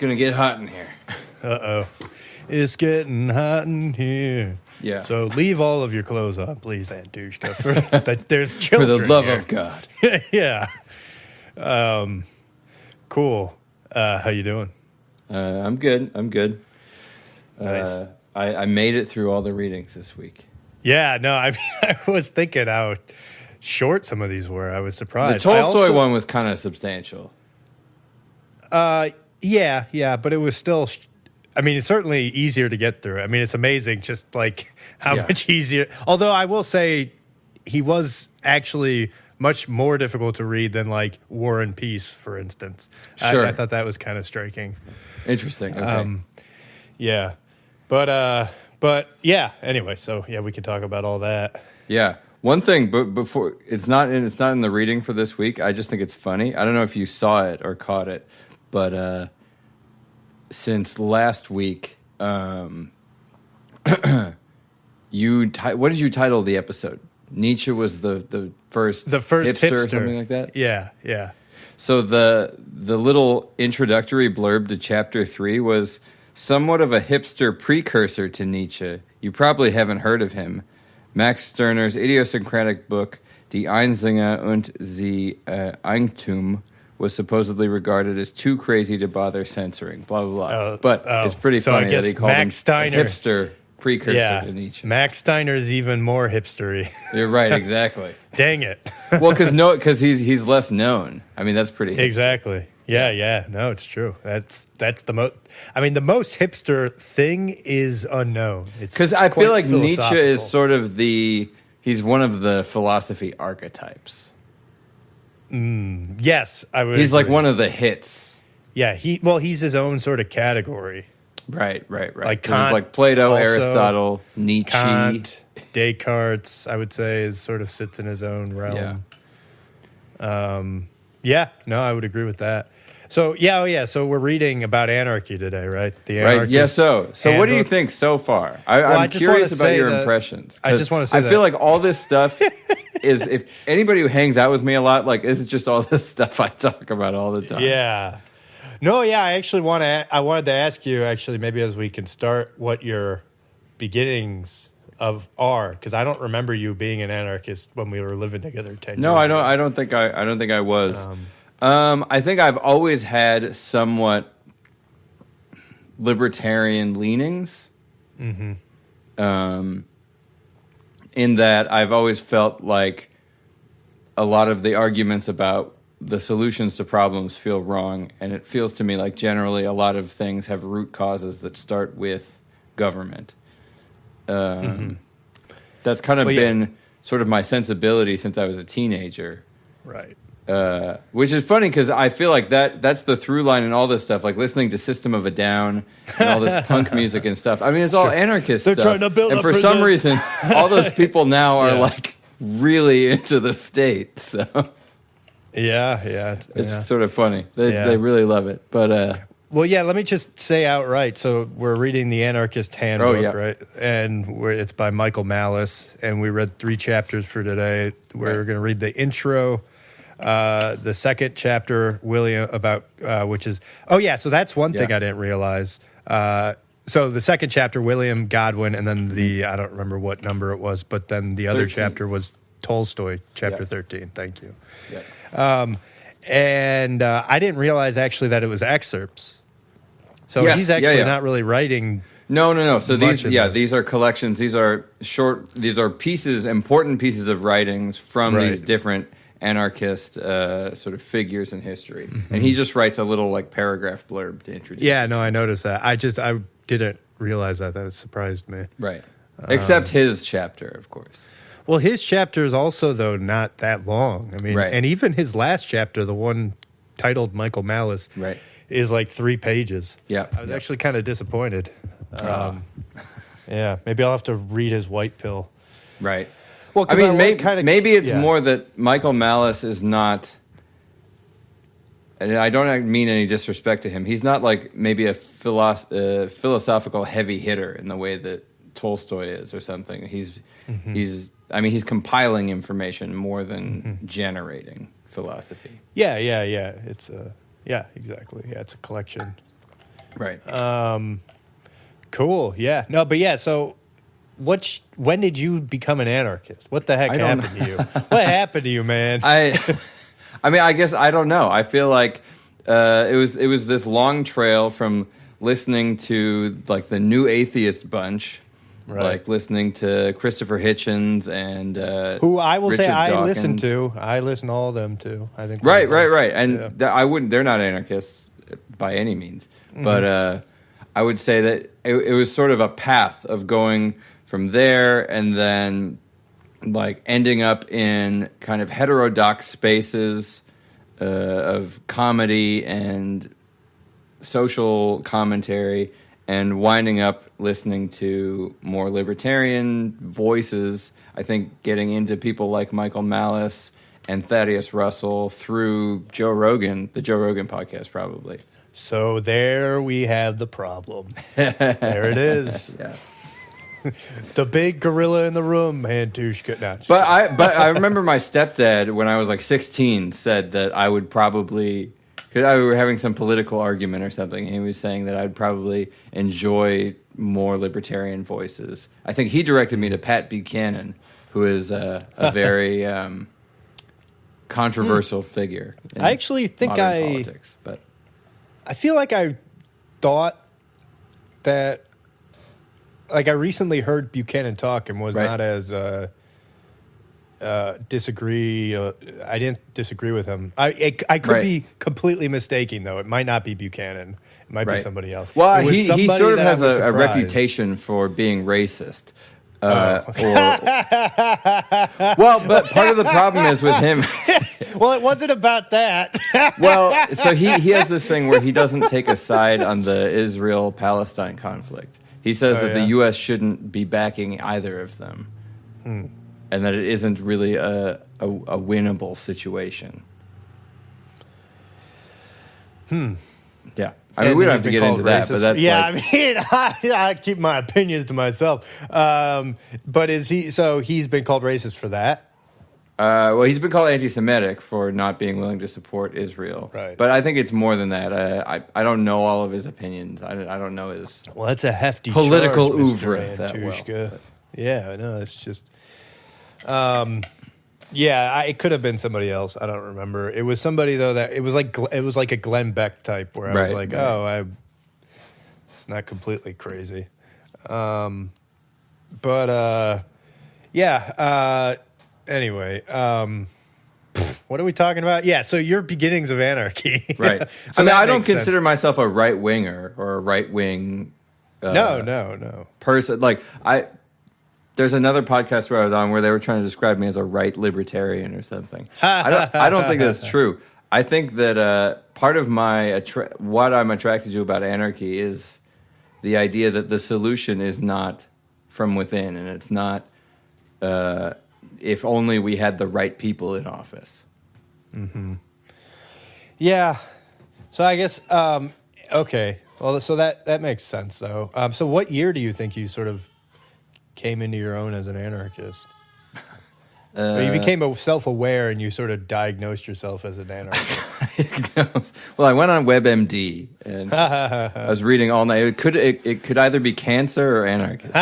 going to get hot in here. Uh-oh. It's getting hot in here. Yeah. So leave all of your clothes on, please, Antoosh-K. There's children For the love here. of God. Yeah. Cool. How you doing? I'm good. Nice. I made it through all the readings this week. Yeah, no, I mean, I was thinking how short some of these were. I was surprised. The Tolstoy one was kind of substantial. Yeah, but it was still, I mean, it's certainly easier to get through. I mean, it's amazing just like how much easier. Although I will say he was actually much more difficult to read than like War and Peace, for instance. Sure. I thought that was kind of striking. Interesting. Okay. Yeah. But yeah, anyway, so yeah, we can talk about all that. Yeah. One thing, but before it's not in the reading for this week. I just think it's funny. I don't know if you saw it or caught it, but since last week, what did you title the episode? Nietzsche was the first hipster or something like that. Yeah. So the little introductory blurb to chapter 3 was somewhat of a hipster precursor to Nietzsche. You probably haven't heard of him. Max Stirner's idiosyncratic book, Die Einsinger und die Eigentum, was supposedly regarded as too crazy to bother censoring, blah, blah, blah. But it's pretty funny that he called him a hipster precursor to Nietzsche. Max Steiner's even more hipstery. You're right, exactly. Dang it. Well, because he's less known. I mean, that's pretty hipster. Exactly. Yeah. No, it's true. That's the most. I mean, the most hipster thing is unknown. It's because I feel like Nietzsche is sort of he's one of the philosophy archetypes. Yes, I would. He's agree. like one of the hits. Yeah, he's his own sort of category. Right. Like Kant, like Plato, also, Aristotle, Nietzsche, Kant, Descartes. I would say is sort of sits in his own realm. Yeah. No, I would agree with that. So So we're reading about anarchy today, right? The right. Anarchist Yeah. So Handbook. what do you think so far? I'm curious about your impressions. I just want to say I feel like all this stuff is, if anybody who hangs out with me a lot, like, this is just all this stuff I talk about all the time. Yeah. No, yeah, I actually I wanted to ask you, actually, maybe as we can start, what your beginnings are, because I don't remember you being an anarchist when we were living together 10 years ago. No, I don't think I was. I think I've always had somewhat libertarian leanings. Mm-hmm. In that I've always felt like a lot of the arguments about the solutions to problems feel wrong, and it feels to me like generally a lot of things have root causes that start with government. That's kind of been sort of my sensibility since I was a teenager. Right. Which is funny because I feel like that's the through line in all this stuff, like listening to System of a Down and all this punk music and stuff. I mean, it's all anarchist They're stuff. trying to build and a for prison. some reason, all those people now are like really into the state. So Yeah. it's sort of funny. They really love it. But well, yeah, let me just say outright. So we're reading the Anarchist Handbook, right? And it's by Michael Malice, and we read 3 chapters for today. We're going to read the intro, the second chapter, William, about which is so that's one thing I didn't realize. So the second chapter, William Godwin, and then I don't remember what number it was, but then the other 13. chapter was Tolstoy, chapter 13. Thank you. Yeah. And I didn't realize actually that it was excerpts. So he's actually not really writing. No. So these this. are collections. These are pieces, important pieces of writings from these different anarchist sort of figures in history. Mm-hmm. And he just writes a little like paragraph blurb to introduce. Yeah, no, I noticed that. I didn't realize that. That surprised me. Right. Except his chapter, of course. Well, his chapter is also, though, not that long. I mean, and even his last chapter, the one titled Michael Malice, is like 3 pages. Yeah. I was actually kind of disappointed. Yeah, maybe I'll have to read his white pill. Right. Well, I mean, maybe it's more that Michael Malice is not, and I don't mean any disrespect to him, he's not like maybe a philosophical heavy hitter in the way that Tolstoy is or something. He's compiling information more than generating philosophy. Yeah. It's exactly. Yeah, it's a collection. Right. Cool. Yeah. No, but yeah. So, when did you become an anarchist? What the heck happened to you? What happened to you, man? I mean, I guess I don't know. I feel like it was this long trail from listening to like the New Atheist bunch, right. like listening to Christopher Hitchens and who I will Richard say I Dawkins. listen to. I listen to all of them too. I think. Right. And I wouldn't. They're not anarchists by any means, but I would say that it was sort of a path of going from there and then like ending up in kind of heterodox spaces of comedy and social commentary and winding up listening to more libertarian voices. I think getting into people like Michael Malice and Thaddeus Russell through Joe Rogan, the Joe Rogan podcast, probably. So there we have the problem. There it is. Yeah. The big gorilla in the room, Antoosh-K. No, but I remember my stepdad when I was like 16 said that I would probably, because we were having some political argument or something, and he was saying that I'd probably enjoy more libertarian voices. I think he directed me to Pat Buchanan, who is a very controversial figure. I actually think politics, but I feel like I thought that, like, I recently heard Buchanan talk and was not as disagree. I didn't disagree with him. I could be completely mistaken, though. It might not be Buchanan. It might be somebody else. Well, he sort of has a reputation for being racist. Well, but part of the problem is with him. Well, it wasn't about that. Well, so he has this thing where he doesn't take a side on the Israel-Palestine conflict. He says that the U.S. shouldn't be backing either of them, and that it isn't really a winnable situation. Yeah. I mean, we don't have to get into that, but that's I keep my opinions to myself. But is he? So he's been called racist for that? Well, he's been called anti-Semitic for not being willing to support Israel. Right. But I think it's more than that. I don't know all of his opinions. I don't know his. Well, that's a hefty political charge, oeuvre. That well. Yeah, no, it's just. Yeah, it could have been somebody else. I don't remember. It was somebody though that it was like a Glenn Beck type where I was like, it's not completely crazy. Anyway, what are we talking about? Yeah, so your beginnings of anarchy, right? So I don't consider myself a right winger or a right wing. No person. Like there's another podcast where I was on where they were trying to describe me as a right libertarian or something. I don't think that's true. I think that part of my what I'm attracted to about anarchy is the idea that the solution is not from within, and it's not if only we had the right people in office. Mm-hmm. Yeah. So I guess okay. Well, so that makes sense though. So what year do you think you sort of came into your own as an anarchist? You became self-aware and you sort of diagnosed yourself as an anarchist. Well, I went on WebMD and I was reading all night. It could either be cancer or anarchism.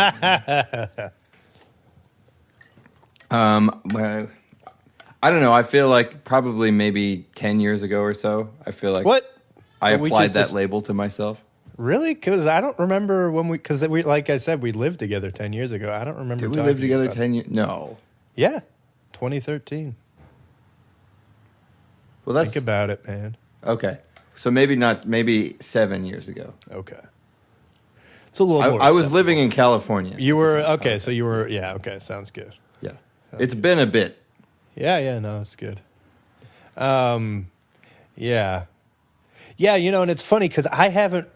Well, I don't know. I feel like probably maybe 10 years ago or so. I feel like I applied that label to myself. Really? Because I don't remember when because we, like I said, we lived together 10 years ago. I don't remember. Did we live together 10 years? No. Yeah, 2013. Well, think about it, man. Okay, so maybe 7 years ago. Okay, it's a little more. I was living in California. You were okay. So you were okay. Sounds good. Yeah, it's been a bit. Yeah. No, it's good. Yeah. And it's funny because I haven't.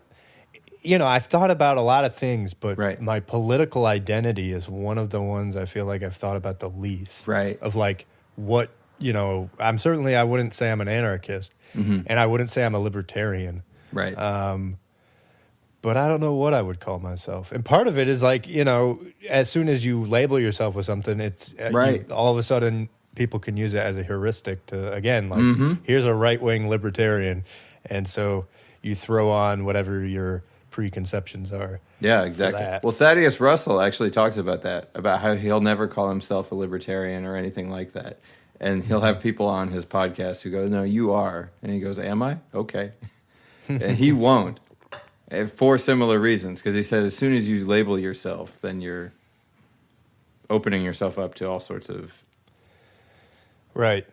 I've thought about a lot of things, but my political identity is one of the ones I feel like I've thought about the least. Right. Of like what, I wouldn't say I'm an anarchist, and I wouldn't say I'm a libertarian. Right. But I don't know what I would call myself. And part of it is like, as soon as you label yourself with something, it's all of a sudden people can use it as a heuristic to, again, like, here's a right-wing libertarian. And so you throw on whatever your preconceptions are. Yeah, exactly. Well, Thaddeus Russell actually talks about that, about how he'll never call himself a libertarian or anything like that. And he'll have people on his podcast who go, no, you are. And he goes, am I? Okay. And he won't, for similar reasons, because he said as soon as you label yourself, then you're opening yourself up to all sorts of... Right.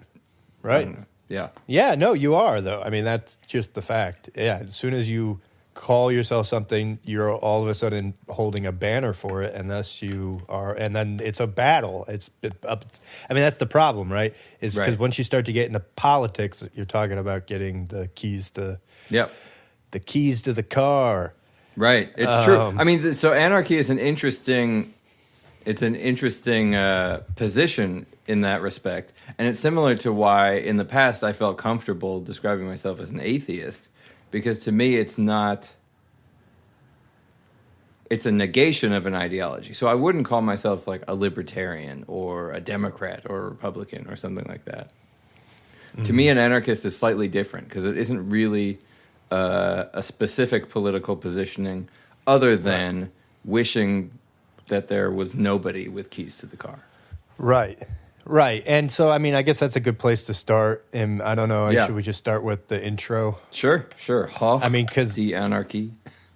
Yeah. Yeah, no, you are, though. I mean, that's just the fact. Yeah, as soon as you call yourself something, you're all of a sudden holding a banner for it, and thus you are, and then it's a battle. I mean, that's the problem, right? Is because once you start to get into politics, you're talking about getting the keys to the keys to the car. Right, it's true. I mean, so anarchy is an interesting position in that respect, and it's similar to why in the past I felt comfortable describing myself as an atheist. Because to me, it's a negation of an ideology. So I wouldn't call myself like a libertarian or a Democrat or a Republican or something like that. Mm-hmm. To me, an anarchist is slightly different because it isn't really a specific political positioning other than wishing that there was nobody with keys to the car. Right. And so, I mean, I guess that's a good place to start. And I don't know, should we just start with the intro? Sure. I mean, because... The Anarchy.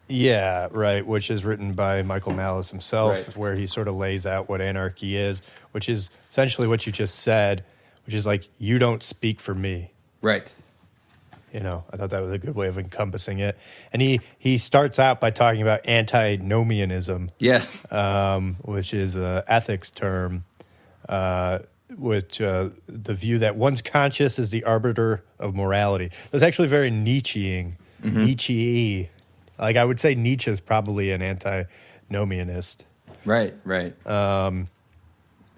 Yeah, right, which is written by Michael Malice himself, where he sort of lays out what anarchy is, which is essentially what you just said, which is like, you don't speak for me. Right. You know, I thought that was a good way of encompassing it. And he starts out by talking about antinomianism. Yes. Which is an ethics term, which the view that one's conscience is the arbiter of morality. That's actually very Nietzschean. Mm-hmm. Nietzsche-y. Like, I would say Nietzsche is probably an antinomianist. Right. And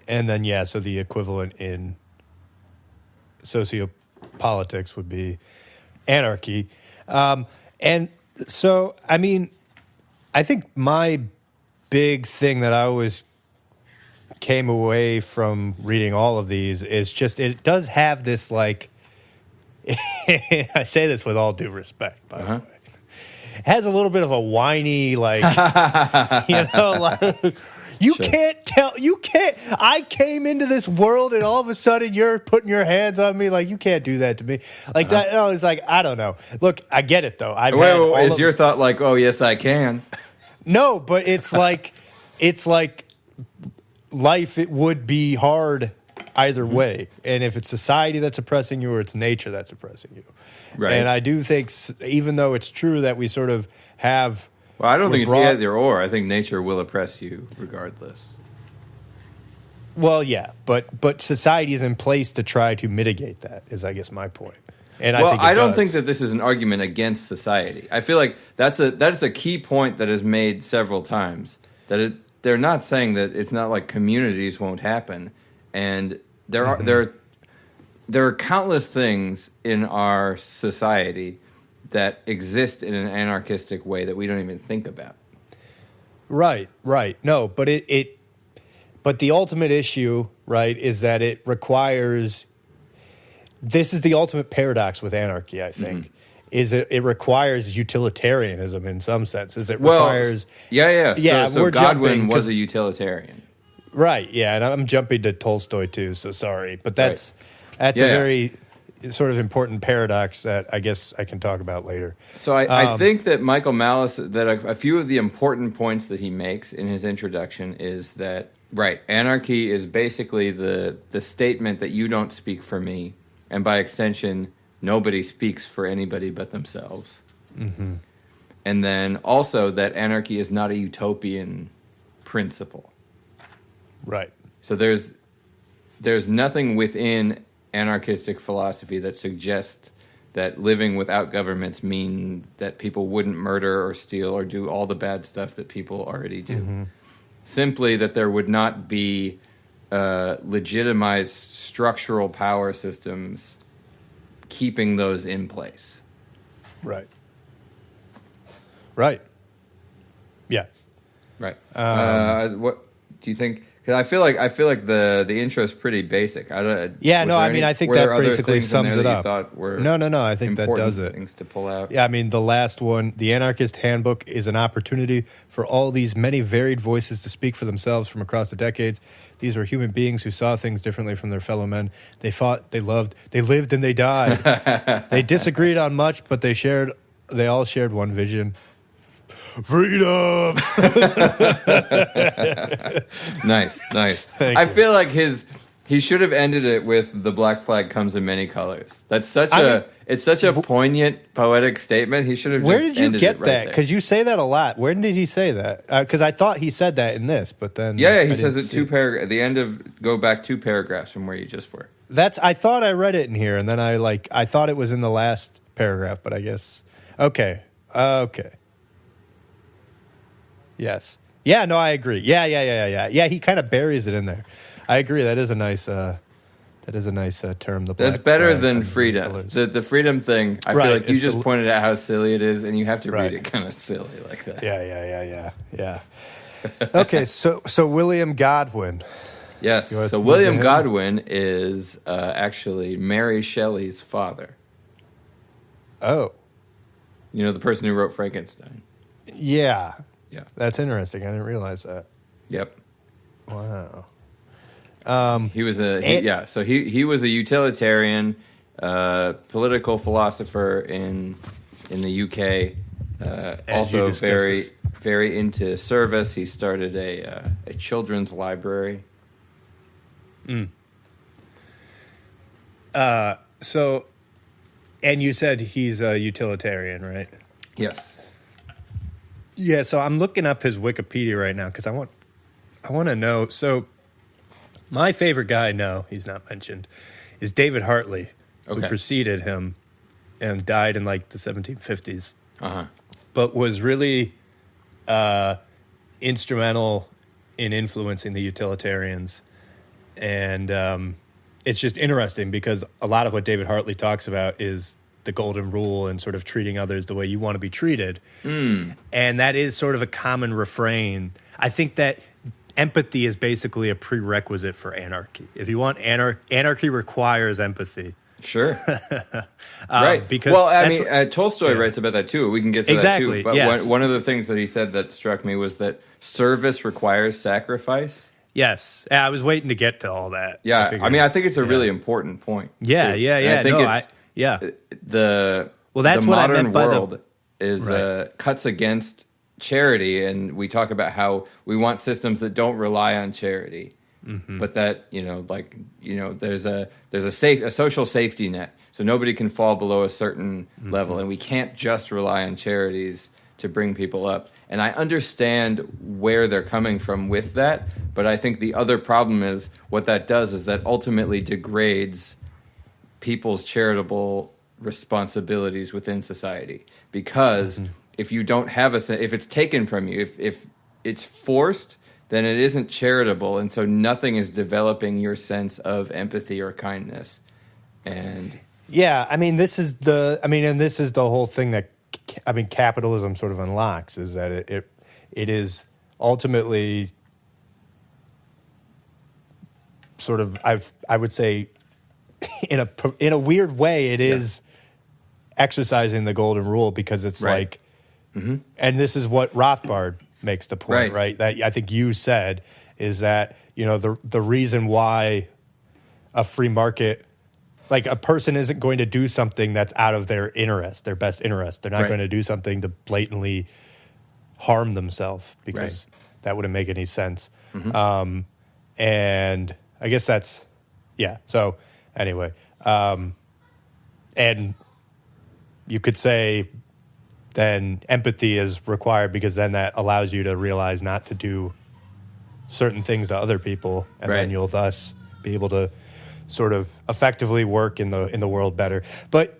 then, so the equivalent in sociopolitics would be anarchy. And so, I mean, I think my big thing that I always came away from reading all of these is just it does have this, like, I say this with all due respect, by the way. It has a little bit of a whiny, like, like, I came into this world and all of a sudden you're putting your hands on me, like, you can't do that to me. Like, that, it's like, I don't know. Look, I get it, though. Is your thought like, oh, yes, I can? No, but it's like life, it would be hard either way. And if it's society that's oppressing you or it's nature that's oppressing you. Right. And I do think, even though it's true that we sort of have... Well, I don't think it's either or. I think nature will oppress you regardless. Well, yeah, but society is in place to try to mitigate that, is, I guess, my point. And I don't think that this is an argument against society. I feel like that is a key point that is made several times. They're not saying that it's not like communities won't happen, and there are countless things in our society that exist in an anarchistic way that we don't even think about. Right. No, but but the ultimate issue, right, is that it requires. This is the ultimate paradox with anarchy, I think. Mm-hmm. Is it requires utilitarianism in some senses. It requires... Yeah, so Godwin was a utilitarian. Right, yeah, and I'm jumping to Tolstoy too, so sorry. But that's a very sort of important paradox that I guess I can talk about later. So I think that Michael Malice, that a few of the important points that he makes in his introduction is that, anarchy is basically the statement that you don't speak for me, and by extension, nobody speaks for anybody but themselves. Mm-hmm. And then also that anarchy is not a utopian principle. Right. So there's nothing within anarchistic philosophy that suggests that living without governments mean that people wouldn't murder or steal or do all the bad stuff that people already do. Mm-hmm. Simply that there would not be legitimized structural power systems keeping those in place. Right. Yes. Right. What do you think? Because I feel like the intro is pretty basic. Yeah, no, I mean, I think that basically sums it up. No, I think that does it. Things to pull out. Yeah, I mean, the last one, the Anarchist Handbook, is an opportunity for all these many varied voices to speak for themselves from across the decades. These were human beings who saw things differently from their fellow men. They fought, they loved, they lived, and they died. They disagreed on much, but they all shared one vision. Freedom. Nice. I feel like he should have ended it with "the black flag comes in many colors." That's such a poignant poetic statement. He should have. Where did you get that? Because you say that a lot. Where did he say that? Because I thought he said that in this, but then he says it at the end of go back 2 paragraphs from where you just were. I thought I read it in here, and then I thought it was in the last paragraph, but I guess okay. Yes. Yeah, no, I agree. Yeah. Yeah, he kind of buries it in there. I agree. That is a nice term. That's better than freedom. The freedom thing, I feel like you just pointed out how silly it is, and you have to read it kind of silly like that. Yeah. Okay, so William Godwin. Yes. So William Godwin is actually Mary Shelley's father. Oh. You know, the person who wrote Frankenstein. Yeah. Yeah. That's interesting. I didn't realize that. Yep. Wow. He was he was a utilitarian political philosopher in the UK. Also very into service. He started a children's library. So, and you said he's a utilitarian, right? Yes. Yeah, so I'm looking up his Wikipedia right now because I want to know. So, my favorite guy, no, he's not mentioned, is David Hartley, who preceded him and died in like the 1750s, but was really instrumental in influencing the utilitarians. And it's just interesting because a lot of what David Hartley talks about is the golden rule and sort of treating others the way you want to be treated. And that is sort of a common refrain. I think that empathy is basically a prerequisite for anarchy. If you want anarchy requires empathy. Sure. Right. Because Tolstoy writes about that too. We can get to that too. But one of the things that he said that struck me was that service requires sacrifice. Yes. I was waiting to get to all that. Yeah. I think it's a really important point. Yeah. Too. Yeah. I think the what modern I meant by world is cuts against charity, and we talk about how we want systems that don't rely on charity, but that there's a social safety net, so nobody can fall below a certain level, and we can't just rely on charities to bring people up. And I understand where they're coming from with that, but I think the other problem is what that does is that ultimately degrades people's charitable responsibilities within society, because if you don't have if it's taken from you, if it's forced, then it isn't charitable, and so nothing is developing your sense of empathy or kindness. And this is the whole thing that capitalism sort of unlocks, is that it is ultimately sort of I would say in a weird way it is exercising the golden rule, because it's and this is what Rothbard makes the point, right? That I think you said is that, the reason why a free market, like a person isn't going to do something that's out of their interest, their best interest. They're not going to do something to blatantly harm themselves, because that wouldn't make any sense. And I guess that's, so anyway, and you could say then empathy is required, because then that allows you to realize not to do certain things to other people, and then you'll thus be able to sort of effectively work in the world better. But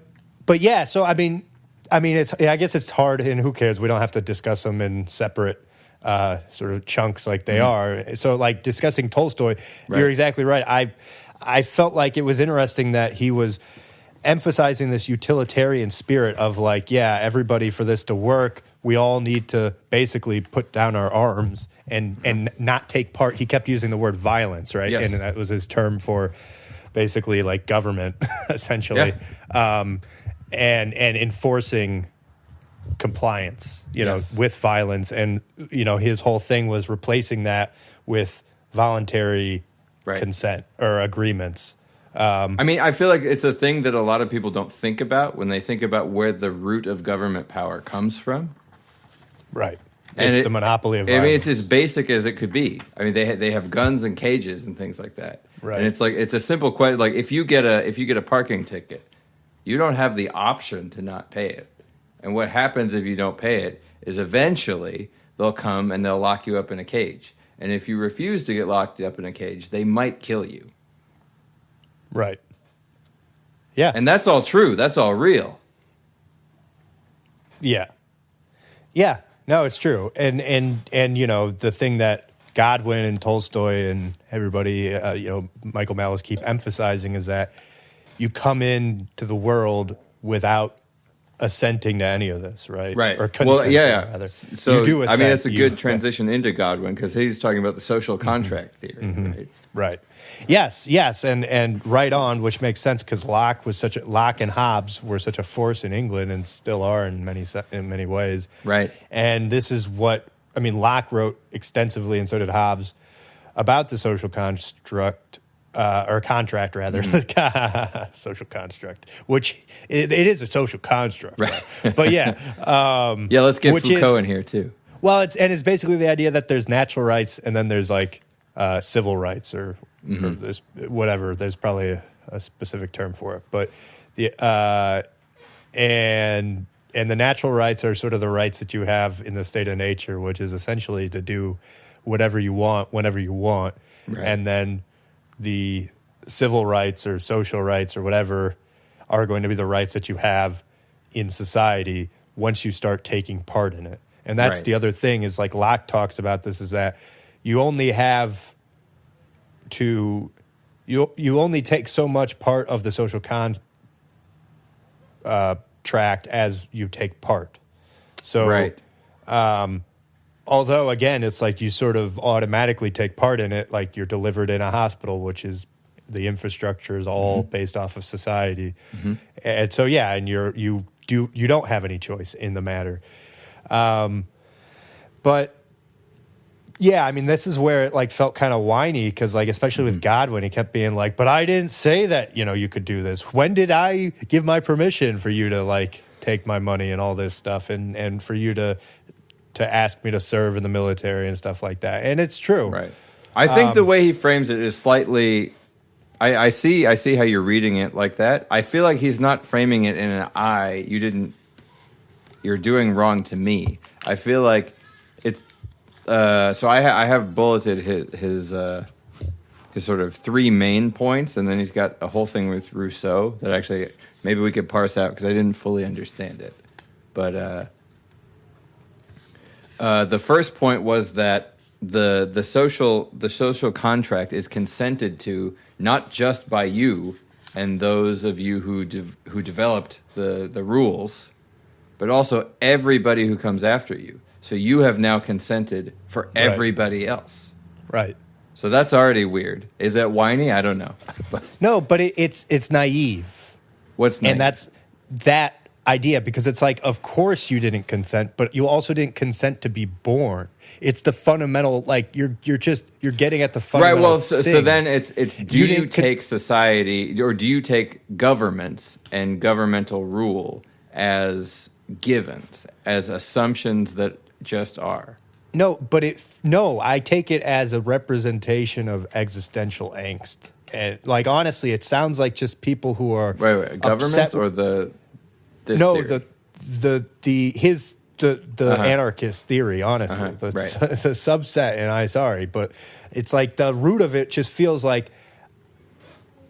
yeah, so I mean it's, I guess it's hard, and who cares? We don't have to discuss them in separate sort of chunks like they are. So like discussing Tolstoy, you're exactly right. I felt like it was interesting that he was emphasizing this utilitarian spirit of everybody, for this to work, we all need to basically put down our arms and not take part. He kept using the word violence, right? Yes. And that was his term for basically like government, essentially, and enforcing compliance, with violence. And, his whole thing was replacing that with voluntary consent or agreements. I feel like it's a thing that a lot of people don't think about when they think about where the root of government power comes from. Right. It's the monopoly of violence. It's as basic as it could be. They have guns and cages and things like that. Right. And it's a simple question. Like if you get a parking ticket, you don't have the option to not pay it. And what happens if you don't pay it is eventually they'll come and they'll lock you up in a cage. And if you refuse to get locked up in a cage, they might kill you. Right. Yeah. And that's all true. That's all real. Yeah. Yeah. No, it's true. And the thing that Godwin and Tolstoy and everybody, Michael Malice keep emphasizing is that you come into the world without assenting to any of this, right? Right. Or consenting, rather. So, you do assent, that's a good transition into Godwin because he's talking about the social contract theory, right? Right. Yes. And right on, which makes sense because Locke and Hobbes were such a force in England and still are in many ways. Right. And this is what, Locke wrote extensively, and so did Hobbes, about the social construct, or contract, rather. Social construct, which it is a social construct. Right. But let's get Foucault in here too. Well, it's basically the idea that there's natural rights and then there's like civil rights or there's whatever. There's probably a specific term for it, but and the natural rights are sort of the rights that you have in the state of nature, which is essentially to do whatever you want whenever you want, and then the civil rights or social rights or whatever are going to be the rights that you have in society once you start taking part in it. And that's the other thing is like Locke talks about this is that you only have to you only take so much part of the social contract as you take part. So although, again, it's like you sort of automatically take part in it, like you're delivered in a hospital, which is the infrastructure is all based off of society. And so, and you don't have any choice in the matter. But, this is where it like felt kind of whiny because like, especially with Godwin, he kept being like, but I didn't say that, you could do this. When did I give my permission for you to like take my money and all this stuff and for you to ask me to serve in the military and stuff like that. And it's true. Right. I think the way he frames it is slightly I see how you're reading it like that. I feel like he's not framing it in an you're doing wrong to me. I feel like it's so I have bulleted his sort of three main points, and then he's got a whole thing with Rousseau that actually maybe we could parse out because I didn't fully understand it. But the first point was that the social contract is consented to not just by you and those of you who developed the rules, but also everybody who comes after you. So you have now consented for everybody else. Right. So that's already weird. Is that whiny? I don't know. No, but it's naive. What's naive? And that's that idea because it's like, of course you didn't consent, but you also didn't consent to be born. It's the fundamental, like you're getting at the fundamental. Right. Well, so then it's do you take society or do you take governments and governmental rule as givens, as assumptions that just are? No, but I take it as a representation of existential angst. And like honestly, it sounds like just people who are governments or the. Theory. the anarchist theory, honestly, the subset, and but it's like the root of it just feels like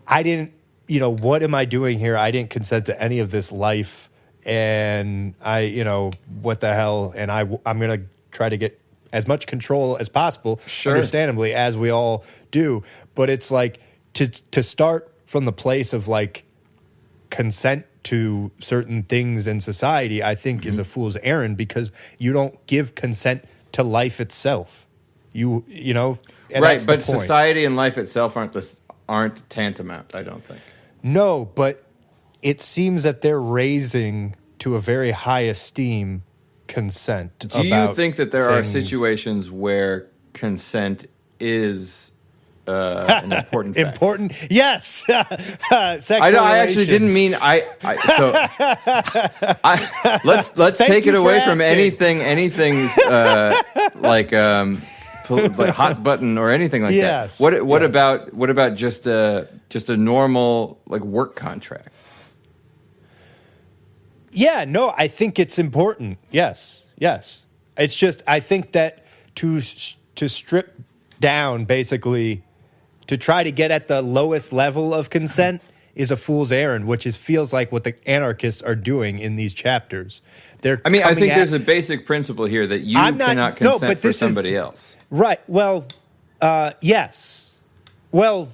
I didn't, what am I doing here? I didn't consent to any of this life, and what the hell? And I'm going to try to get as much control as possible, understandably, as we all do. But it's like to start from the place of like consent to certain things in society, I think is a fool's errand, because you don't give consent to life itself. You know, and right? that's the But point. society and life itself aren't tantamount. I don't think. No, but it seems that they're raising to a very high esteem consent. Do you think that there are situations where consent is an important fact? Important? Yes. Sexual I actually didn't mean let's take it away from anything's like hot button or anything like that. What about just a normal like work contract? Yeah, no, I think it's important. Yes. It's just, I think that to strip down, basically, to try to get at the lowest level of consent is a fool's errand, which feels like what the anarchists are doing in these chapters. I think there's a basic principle here that you cannot consent for somebody else. Right. Well, yes. Well,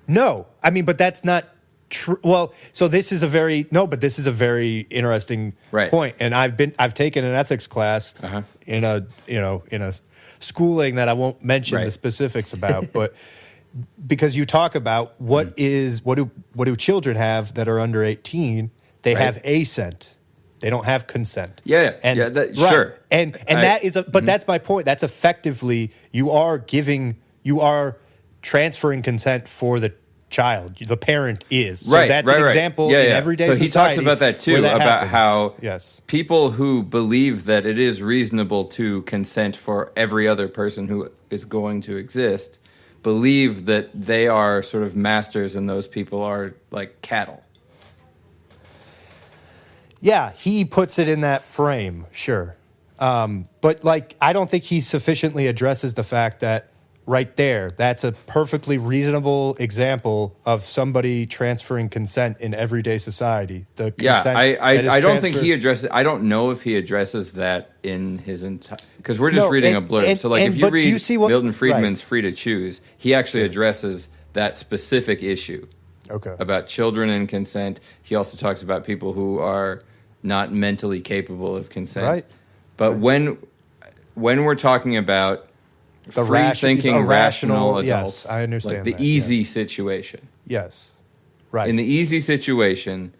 no. I mean, but that's not true. Well, so this is a very interesting point, and I've taken an ethics class in a schooling that I won't mention the specifics about, but because you talk about what do children have that are under 18? They have assent. They don't have consent. Sure. And that is but that's my point. That's effectively you are transferring consent for the child. The parent is. So that's an example in everyday society. So he talks about that too, about how yes. people who believe that it is reasonable to consent for every other person who is going to exist believe that they are sort of masters and those people are like cattle. Yeah, he puts it in that frame, sure. But like, I don't think he sufficiently addresses the fact that right there, that's a perfectly reasonable example of somebody transferring consent in everyday society. The consent I don't think he addresses. I don't know if he addresses that in his entire, because we're just reading a blurb. So like, if you read Milton Friedman's "Free to Choose," he actually addresses that specific issue. Okay. About children and consent. He also talks about people who are not mentally capable of consent. Right. But when we're talking about the free-thinking, rational adults, yes, I understand like the easy situation. Yes. Right. In the easy situation,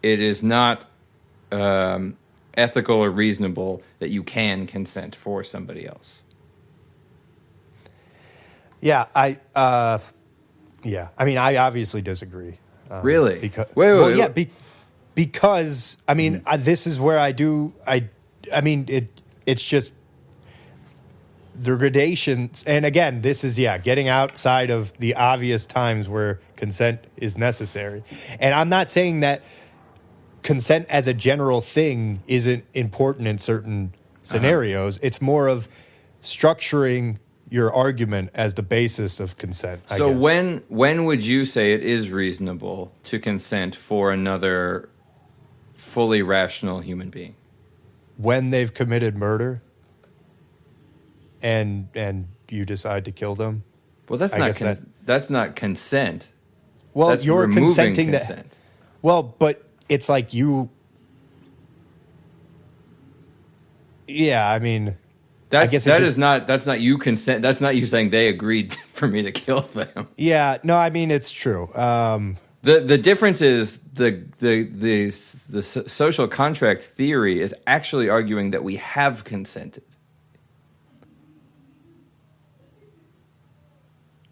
it is not ethical or reasonable that you can consent for somebody else. Yeah, I mean, I obviously disagree. Really? Because, wait. Because I mean, this is where I mean, it's just the gradations. And again, this is getting outside of the obvious times where consent is necessary. And I'm not saying that consent as a general thing isn't important in certain scenarios. It's more of structuring your argument as the basis of consent, I guess. When would you say it is reasonable to consent for another fully rational human being? When they've committed murder and you decide to kill them. Well, that's not consent. Well, that's you're consenting consent. Well, but it's like you. Yeah, I mean, that's not you consent. That's not you saying they agreed for me to kill them. Yeah, no, I mean it's true. The difference is the social contract theory is actually arguing that we have consented.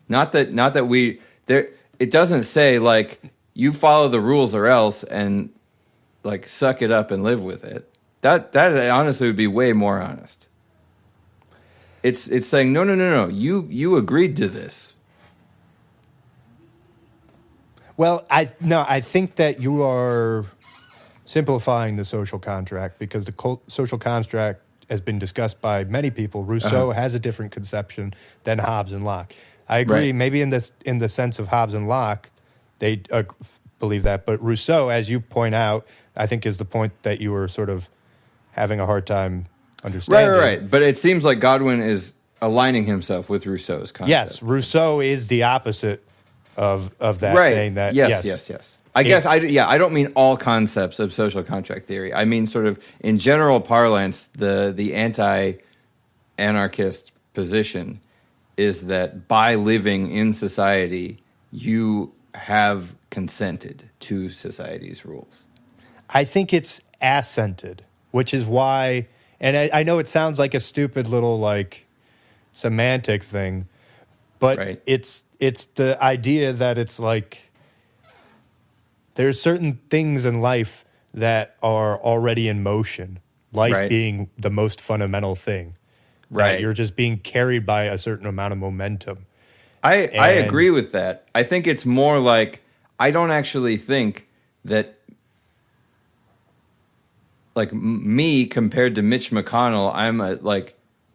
Not that we there. It doesn't say like you follow the rules or else and like suck it up and live with it. That honestly would be way more honest. It's saying no. You agreed to this. Well, I think that you are simplifying the social contract because the social contract has been discussed by many people. Rousseau has a different conception than Hobbes and Locke. I agree. Right. Maybe in the sense of Hobbes and Locke, they believe that. But Rousseau, as you point out, I think is the point that you were sort of having a hard time understanding. Right. But it seems like Godwin is aligning himself with Rousseau's concept. Yes, Rousseau is the opposite of that, saying that. Yes. I guess I don't mean all concepts of social contract theory. I mean sort of in general parlance, the anti-anarchist position is that by living in society, you have consented to society's rules. I think it's assented, which is why, and I know it sounds like a stupid little like semantic thing, but right. it's the idea that it's like there's certain things in life that are already in motion, life right. being the most fundamental thing. Right. You're just being carried by a certain amount of momentum. I agree with that. I think it's more like, I don't actually think that, like, me compared to Mitch McConnell, I'm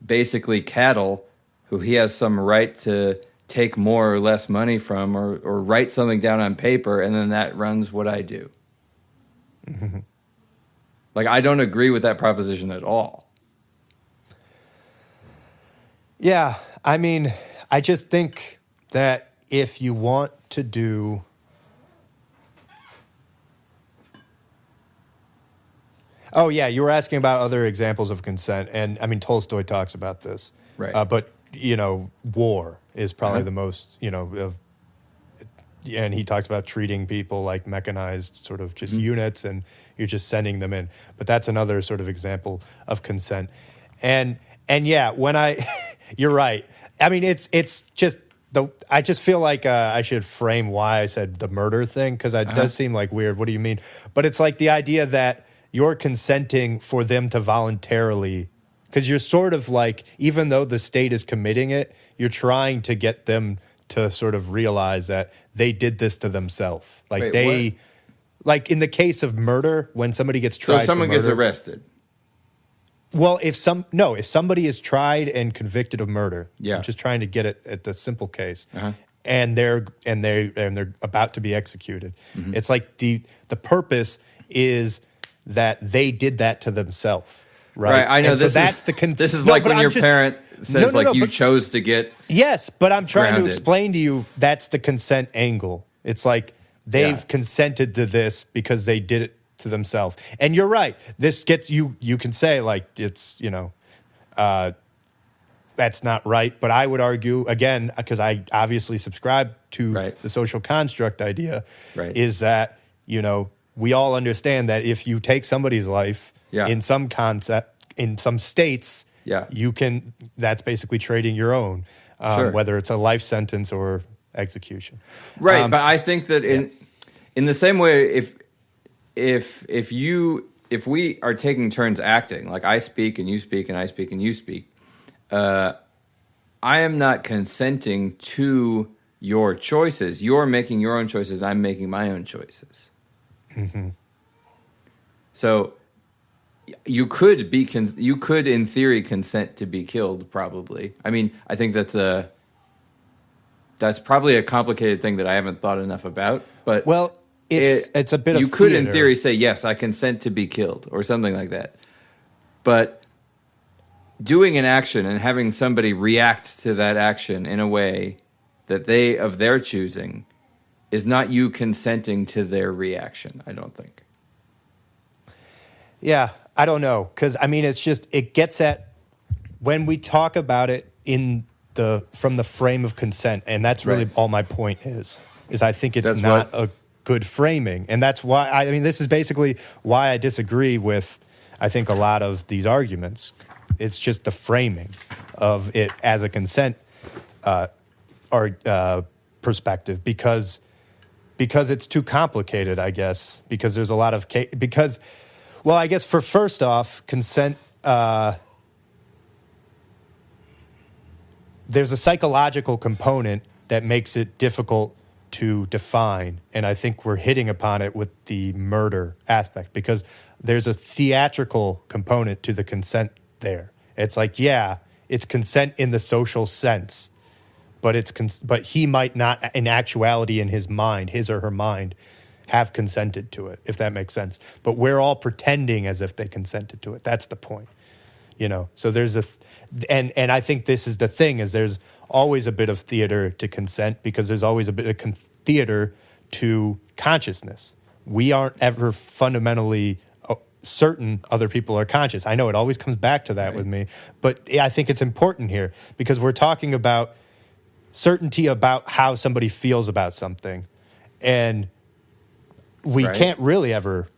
basically cattle who he has some right to take more or less money from or write something down on paper, and then that runs what I do. Mm-hmm. Like, I don't agree with that proposition at all. Yeah, I mean, I just think that if you want to do... Oh, yeah, you were asking about other examples of consent, and I mean, Tolstoy talks about this. Right. But, war is probably the most, and he talks about treating people like mechanized sort of just units, and you're just sending them in. But that's another sort of example of consent. And yeah, when you're right. I mean, it's just I just feel like I should frame why I said the murder thing, because it does seem like weird. What do you mean? But it's like the idea that you're consenting for them to voluntarily, because you're sort of like, even though the state is committing it, you're trying to get them to sort of realize that they did this to themselves. Like like in the case of murder, when somebody gets tried, so someone gets arrested. Well, if somebody is tried and convicted of murder, I'm just trying to get it at the simple case, and they're about to be executed, it's like the purpose is that they did that to themselves, right? I know. So that's the this is like when your parent says you chose to get. Yes, but I'm trying grounded. to explain to you that's the consent angle. It's like they've consented to this because they did it to themselves. And you're right. This gets you can say like it's, that's not right. But I would argue, again, because I obviously subscribe to the social construct idea, is that, we all understand that if you take somebody's life in some concept, in some states, that's basically trading your own, whether it's a life sentence or execution. Right. But I think that in the same way, if we are taking turns acting, like I speak and you speak and I speak and you speak, I am not consenting to your choices. You're making your own choices. I'm making my own choices. Mm-hmm. So you could in theory consent to be killed. Probably. I mean, I think that's probably a complicated thing that I haven't thought enough about. But it's a bit of you could theater. In theory say, yes, I consent to be killed or something like that. But doing an action and having somebody react to that action in a way that of their choosing is not you consenting to their reaction, I don't think. Yeah, I don't know. Because, I mean, it gets at, when we talk about it from the frame of consent, and that's really all my point is I think it's not a good framing. And that's why, this is basically why I disagree with, I think, a lot of these arguments. It's just the framing of it as a consent perspective, because it's too complicated, I guess, because there's a lot of I guess for first off, consent, there's a psychological component that makes it difficult to define, and I think we're hitting upon it with the murder aspect, because there's a theatrical component to the consent there. It's like, it's consent in the social sense, but but he might not, in actuality, in his or her mind, have consented to it, if that makes sense. But we're all pretending as if they consented to it. That's the point, So there's and I think this is the thing, is there's always a bit of theater to consent, because there's always a bit of theater to consciousness. We aren't ever fundamentally certain other people are conscious. I know it always comes back to that with me, but I think it's important here because we're talking about certainty about how somebody feels about something. And we can't really ever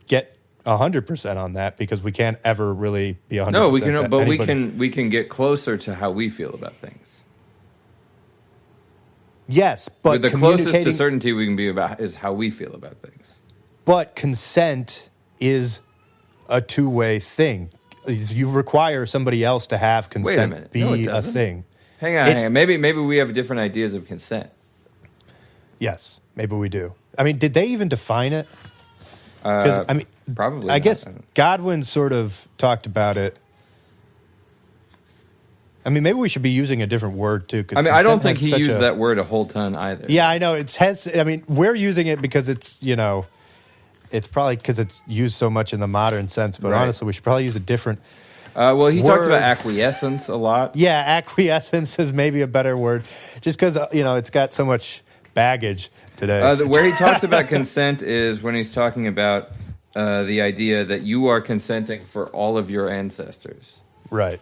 get 100% on that because we can't ever really be 100%. No, we can, but we can get closer to how we feel about things. Yes, but the closest to certainty we can be about is how we feel about things. But consent is a two-way thing. You require somebody else to have consent be a thing. Hang on. Maybe we have different ideas of consent. Yes, maybe we do. I mean, did they even define it? Because probably. I guess Godwin sort of talked about it. I mean, maybe we should be using a different word too. I don't think he used that word a whole ton either. Yeah, I know. We're using it because it's it's probably because it's used so much in the modern sense. But honestly, we should probably use a different. Well, he talks about acquiescence a lot. Yeah, acquiescence is maybe a better word, just because it's got so much baggage today. Where he talks about consent is when he's talking about the idea that you are consenting for all of your ancestors. Right.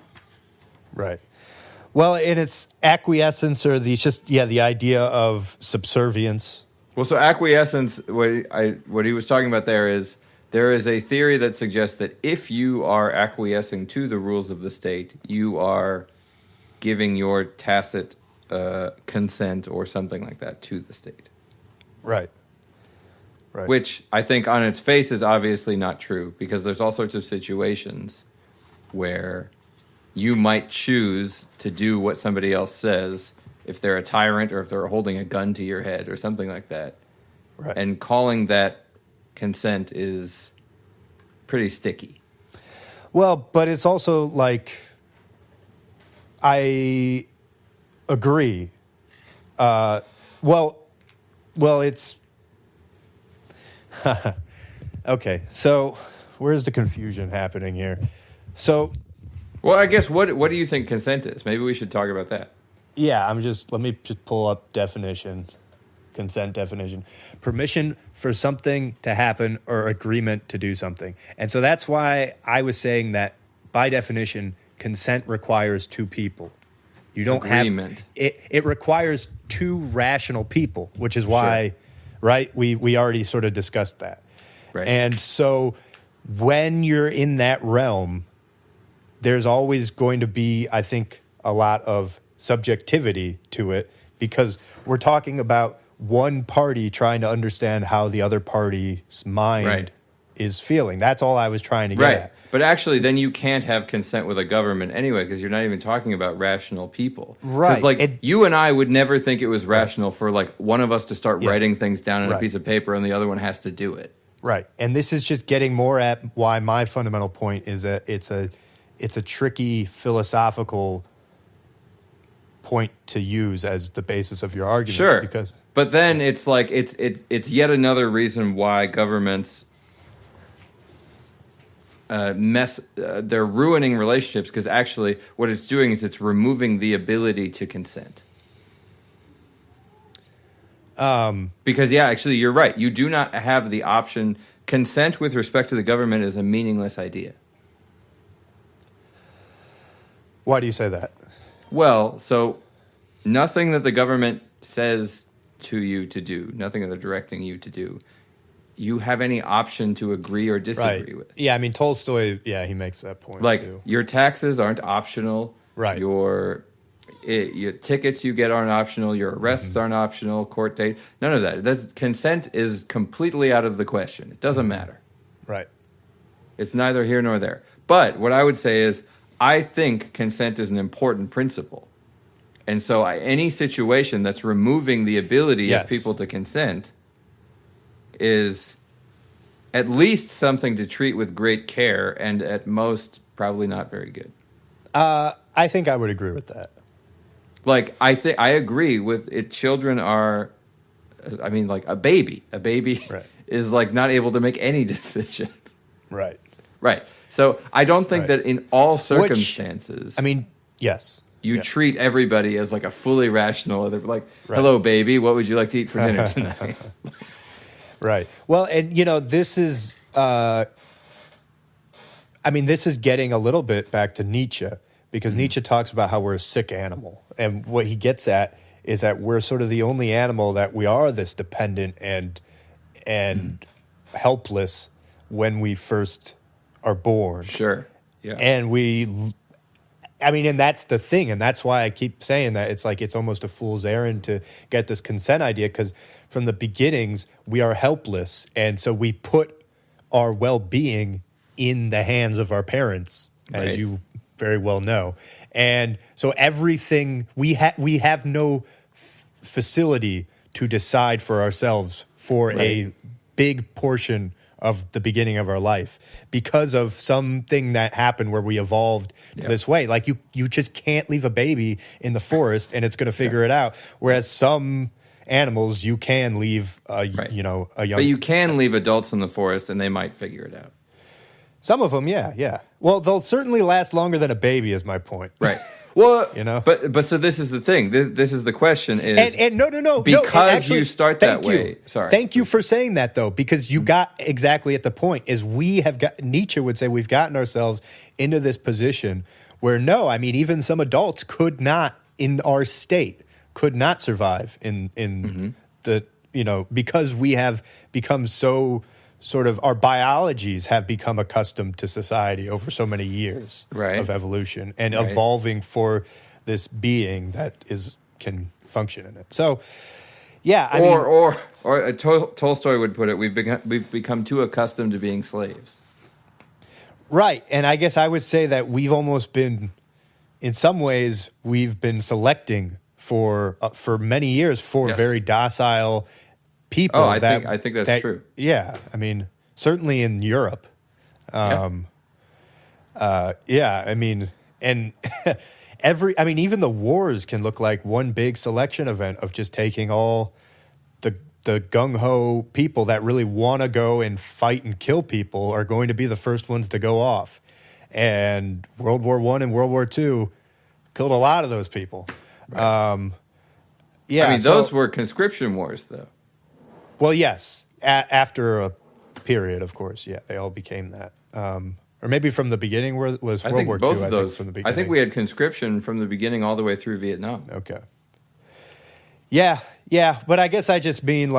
Well, and it's acquiescence or the idea of subservience. Well, so acquiescence, what he was talking about there is a theory that suggests that if you are acquiescing to the rules of the state, you are giving your tacit consent or something like that to the state. Right. Which I think on its face is obviously not true because there's all sorts of situations where you might choose to do what somebody else says if they're a tyrant or if they're holding a gun to your head or something like that. Right. And calling that consent is pretty sticky. Well, but it's also like, I agree. Well, it's... Okay, so where's the confusion happening here? So... Well, I guess what do you think consent is? Maybe we should talk about that. Yeah, let me just pull up definition. Consent definition. Permission for something to happen or agreement to do something. And so that's why I was saying that by definition, consent requires two people. You don't agreement. It requires two rational people, which is why, right? We already sort of discussed that. Right. And so when you're in that realm, there's always going to be, I think, a lot of subjectivity to it because we're talking about one party trying to understand how the other party's mind is feeling. That's all I was trying to get at. But actually, then you can't have consent with a government anyway because you're not even talking about rational people. Right. Because you and I would never think it was rational for one of us to start writing things down on a piece of paper and the other one has to do it. Right. And this is just getting more at why my fundamental point is that it's a tricky philosophical point to use as the basis of your argument. Sure. But then it's like it's yet another reason why governments they're ruining relationships because actually what it's doing is it's removing the ability to consent. Because actually you're right. You do not have the option. Consent with respect to the government is a meaningless idea. Why do you say that? Well, so nothing that the government says to you to do, nothing that they're directing you to do, you have any option to agree or disagree with. Yeah, I mean, Tolstoy, he makes that point too. Your taxes aren't optional. Right. Your tickets you get aren't optional. Your arrests aren't optional. Court date, none of that. Consent is completely out of the question. It doesn't matter. Right. It's neither here nor there. But what I would say is I think consent is an important principle. And so any situation that's removing the ability of people to consent is at least something to treat with great care and at most probably not very good. I think I would agree with that. I agree with it. Children are, a baby. A baby is not able to make any decisions. Right. Right. So I don't think that in all circumstances. Yes. You treat everybody as like a fully rational. They're like, hello, baby, what would you like to eat for dinner tonight? Right. Well, and, this is, this is getting a little bit back to Nietzsche, because Nietzsche talks about how we're a sick animal. And what he gets at is that we're sort of the only animal that we are this dependent and helpless when we first are born. Sure. Yeah. And and that's the thing. And that's why I keep saying that it's almost a fool's errand to get this consent idea, because from the beginnings, we are helpless. And so we put our well-being in the hands of our parents, as you very well know. And so everything, we have no facility to decide for ourselves for a big portion of the beginning of our life, because of something that happened where we evolved this way. Like you just can't leave a baby in the forest and it's going to figure it out. Whereas some animals, you can leave a young. But you can leave adults in the forest and they might figure it out. Some of them, yeah. Well, they'll certainly last longer than a baby, is my point. Right. Well, but so this is the thing. This is the question is, and no, because actually, you start that way. Sorry. Thank you for saying that, though, because you got exactly at the point. Is we have got, Nietzsche would say, we've gotten ourselves into this position where even some adults could not, in our state, could not survive in the because we have become so. Sort of our biologies have become accustomed to society over so many years of evolution and evolving for this being that can function in it. So, Tolstoy would put it: we've become too accustomed to being slaves. Right, and I guess I would say that we've almost been, in some ways, we've been selecting for many years for very docile people. I think that's true. Yeah, certainly in Europe. And even the wars can look like one big selection event of just taking all the gung-ho people that really want to go and fight and kill people are going to be the first ones to go off. And World War I and World War II killed a lot of those people. Right. Those were conscription wars, though. Well, yes. After a period, of course, they all became that. Or maybe from the beginning was World War II. Both of those. From the beginning. I think we had conscription from the beginning all the way through Vietnam. Okay. Yeah, but I guess I just mean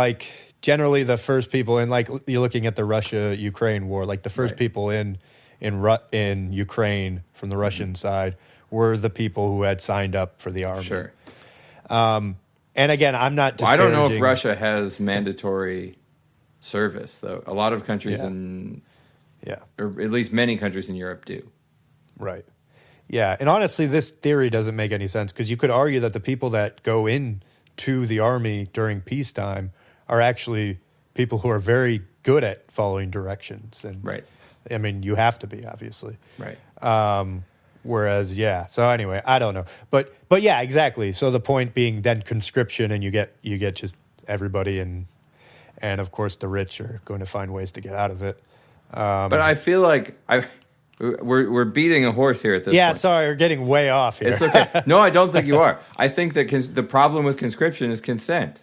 generally the first people in you're looking at the Russia-Ukraine war, the first people in Ukraine from the Russian side were the people who had signed up for the army. Sure. And again, I'm not disparaging. I don't know if Russia has mandatory service, though. A lot of countries or at least many countries in Europe do. Right. Yeah, and honestly, this theory doesn't make any sense, because you could argue that the people that go into the army during peacetime are actually people who are very good at following directions. And you have to be, obviously. Right. Whereas, so anyway, I don't know. But yeah, exactly. So the point being then conscription, and you get just everybody, and of course the rich are going to find ways to get out of it. But I feel like we're beating a horse here at this point. Yeah, sorry, we're getting way off here. It's okay. No, I don't think you are. I think that the problem with conscription is consent.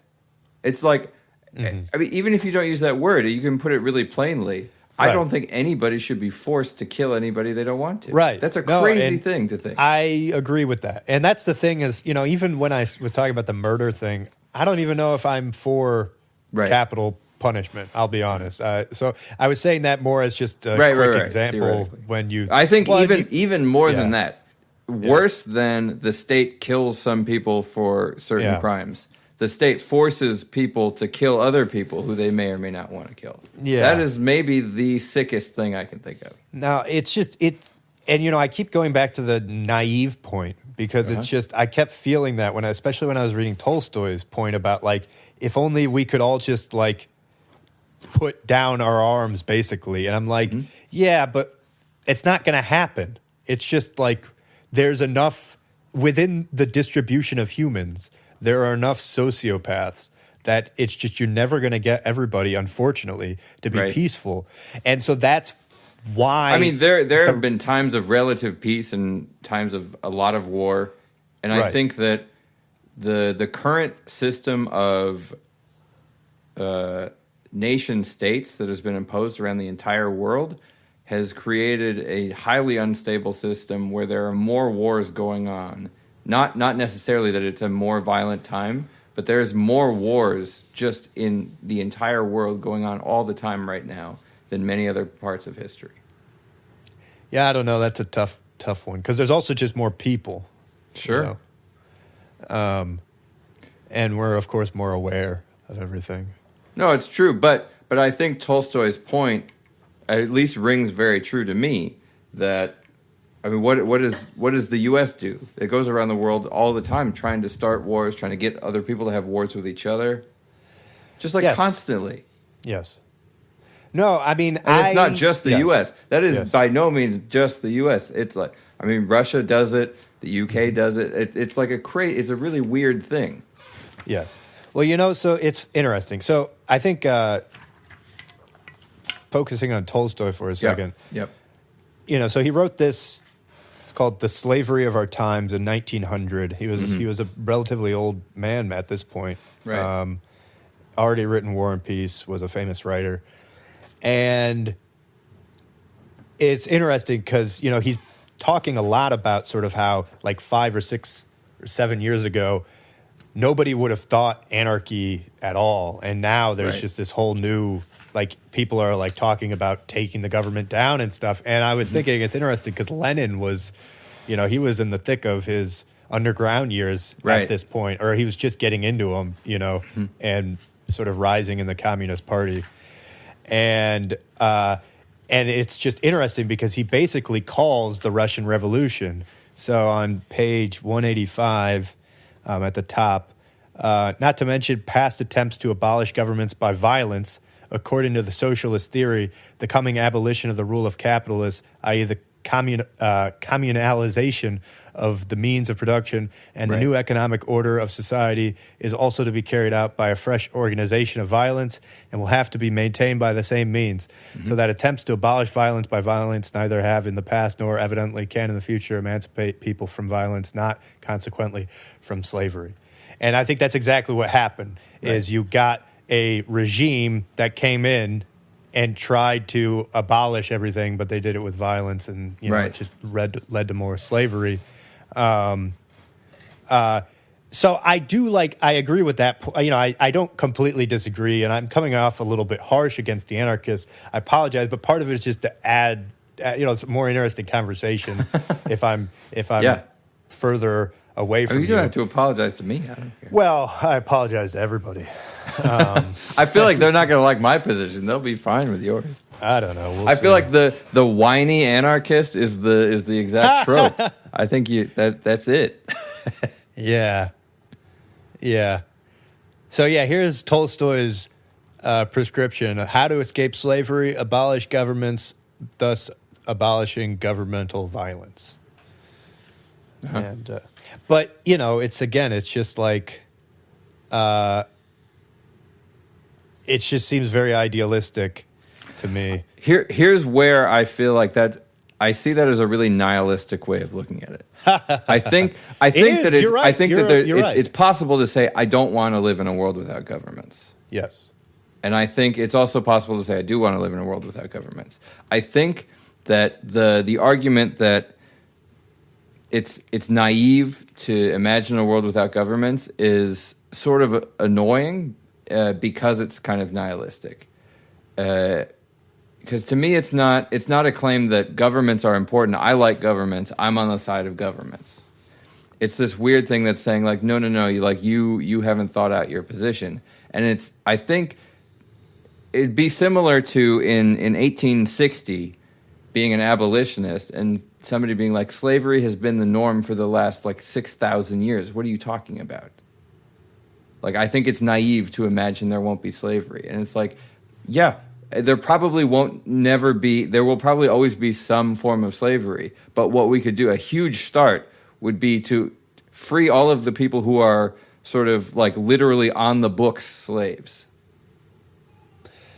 It's like, even if you don't use that word, you can put it really plainly. I don't think anybody should be forced to kill anybody they don't want to. Right. That's a crazy thing to think. I agree with that. And that's the thing is, even when I was talking about the murder thing, I don't even know if I'm for capital punishment, I'll be honest. So I was saying that more as just a quick example when you... I think even more than that, worse than the state kills some people for certain crimes. The state forces people to kill other people who they may or may not want to kill. Yeah. That is maybe the sickest thing I can think of. No, it's just, and I keep going back to the naive point, because it's just, I kept feeling that especially when I was reading Tolstoy's point about if only we could all just put down our arms, basically. And I'm like, yeah, but it's not going to happen. It's just there's enough within the distribution of humans. There are enough sociopaths that it's just you're never going to get everybody, unfortunately, to be peaceful. And so that's why... there have been times of relative peace and times of a lot of war And I think that the current system of nation states that has been imposed around the entire world has created a highly unstable system where there are more wars going on. Not necessarily that it's a more violent time, but there's more wars just in the entire world going on all the time right now than many other parts of history. Yeah, I don't know. That's a tough one because there's also just more people. Sure. You know? And we're, of course, more aware of everything. No, it's true. But I think Tolstoy's point at least rings very true to me that, I mean, what does the U.S. do? It goes around the world all the time trying to start wars, trying to get other people to have wars with each other. Just like constantly. Yes. No, I mean, it's not just the U.S. That is by no means just the U.S. It's like, I mean, Russia does it. The U.K. does it. It's like it's a really weird thing. Yes. Well, you know, so it's interesting. So I think focusing on Tolstoy for a second. Yep. You know, so he wrote this. It's called "The Slavery of Our Times" in 1900. He was a relatively old man at this point. Right. Already written War and Peace. Was a famous writer, and it's interesting because you know he's talking a lot about sort of how like 5 or 6 or 7 years ago nobody would have thought anarchy at all, and now there's just this whole new. Like, people are, like, talking about taking the government down and stuff. And I was thinking it's interesting because Lenin was, you know, he was in the thick of his underground years at this point. Or he was just getting into them, you know, and sort of rising in the Communist Party. And it's just interesting because he basically calls the Russian Revolution. So on page 185 at the top, not to mention past attempts to abolish governments by violence, according to the socialist theory, the coming abolition of the rule of capitalists, i.e. the communalization of the means of production and the new economic order of society is also to be carried out by a fresh organization of violence and will have to be maintained by the same means, so that attempts to abolish violence by violence neither have in the past nor evidently can in the future emancipate people from violence, not consequently from slavery. And I think that's exactly what happened, is you got a regime that came in and tried to abolish everything, but they did it with violence, and you know, it just led to more slavery. So I agree with that. You know, I don't completely disagree, and I'm coming off a little bit harsh against the anarchists. I apologize, but part of it is just to add, you know, it's a more interesting conversation if I'm further away from you. You don't have to apologize to me. I don't care. Well, I apologize to everybody. I feel like they're not going to like my position. They'll be fine with yours. I don't know. We'll I see. feel like the whiny anarchist is the exact trope. I think that's it. Yeah. So here's Tolstoy's prescription: how to escape slavery, abolish governments, thus abolishing governmental violence. And but you know, it's just like. It just seems very idealistic to me. Here's where I feel like I see that as a really nihilistic way of looking at it. I think it's possible to say I don't want to live in a world without governments. Yes. And I think it's also possible to say I do want to live in a world without governments. I think that the argument that it's naive to imagine a world without governments is sort of annoying. Because it's kind of nihilistic. Because to me, it's not a claim that governments are important. I like governments. I'm on the side of governments. It's this weird thing that's saying like, no, you haven't thought out your position. And I think it'd be similar to in 1860 being an abolitionist and somebody being like, slavery has been the norm for the last like 6,000 years. What are you talking about? Like, I think it's naive to imagine there won't be slavery. And it's like, yeah, there will probably always be some form of slavery. But what we could do, a huge start, would be to free all of the people who are sort of like literally on the books slaves.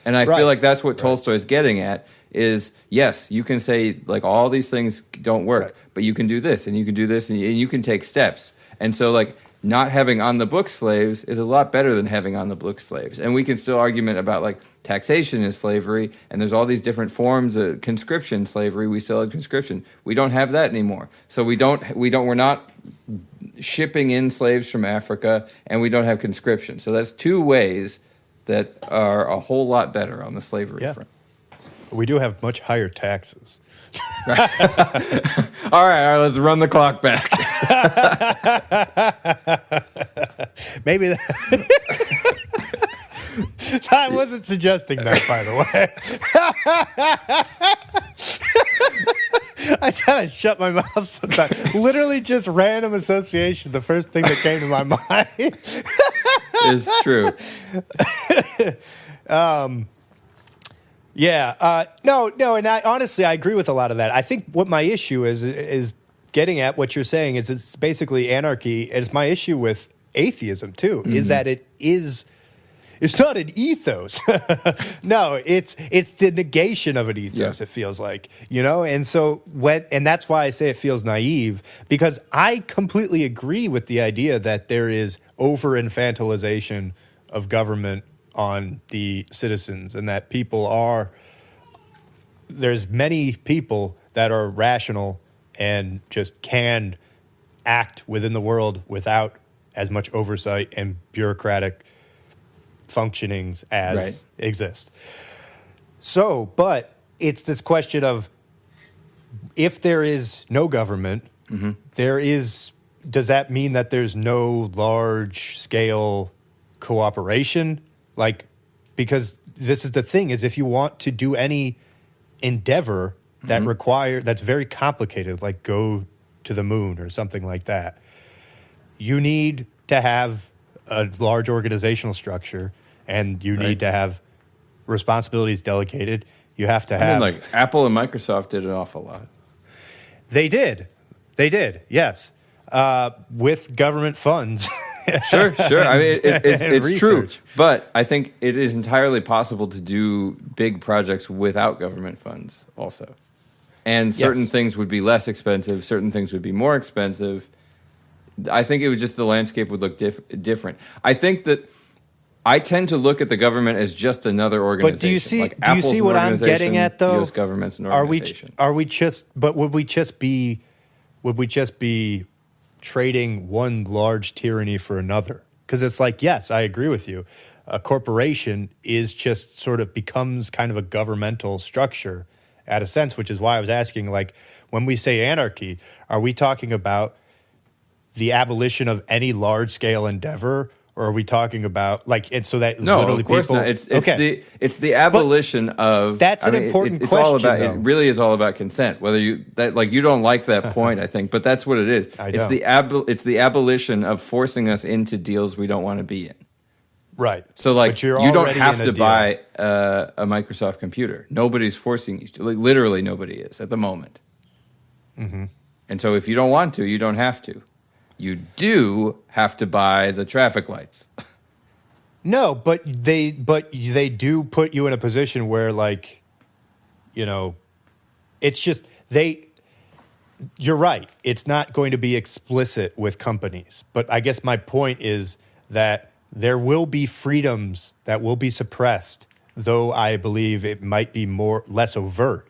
And I feel like that's what Tolstoy is getting at, is, yes, you can say like all these things don't work, but you can do this and you can do this and you can take steps. And so like not having on the books slaves is a lot better than having on the books slaves. And we can still argument about like taxation is slavery, and there's all these different forms of conscription slavery. We still have conscription. We don't have that anymore. So we're not shipping in slaves from Africa, and we don't have conscription. So that's two ways that are a whole lot better on the slavery front. We do have much higher taxes. All right, let's run the clock back. Maybe I wasn't suggesting that, by the way. I kind of shut my mouth sometimes. Literally just random association. The first thing that came to my mind is true. No, and honestly, I agree with a lot of that. I think what my issue is getting at what you're saying is it's basically anarchy. It's my issue with atheism too, is that it's not an ethos. No, it's the negation of an ethos. It feels like, and so and that's why I say it feels naive, because I completely agree with the idea that there is over infantilization of government on the citizens, and that there's many people that are rational and just can act within the world without as much oversight and bureaucratic functionings as exist. So, but it's this question of, if there is no government, does that mean that there's no large scale cooperation? Like, because this is the thing, is if you want to do any endeavor that that's very complicated, like go to the moon or something like that, you need to have a large organizational structure, and you need to have responsibilities delegated. You have to have... like Apple and Microsoft did an awful lot. They did, yes. With government funds. Sure. I mean, it's true. But I think it is entirely possible to do big projects without government funds also. And certain things would be less expensive. Certain things would be more expensive. I think it would just, the landscape would look different. I think that I tend to look at the government as just another organization. But do you see what I'm getting at, though? U.S. government's an organization. Would we just be trading one large tyranny for another? Because it's like, yes, I agree with you. A corporation is just sort of becomes kind of a governmental structure at a sense, which is why I was asking, like, when we say anarchy, are we talking about the abolition of any large scale endeavor? Or are we talking about so that no, literally of course people? Not. It's the abolition of. That's an important it's question. All about, it really is all about consent. Whether you don't like that point, I think, but that's what it is. It's the abolition of forcing us into deals we don't want to be in. Right. So you don't have to buy a Microsoft computer. Nobody's forcing you to. Like, literally, nobody is at the moment. Mm-hmm. And so if you don't want to, you don't have to. You do have to buy the traffic lights. No, but they do put you in a position where, like, it's just you're right. It's not going to be explicit with companies. But I guess my point is that there will be freedoms that will be suppressed, though I believe it might be less overt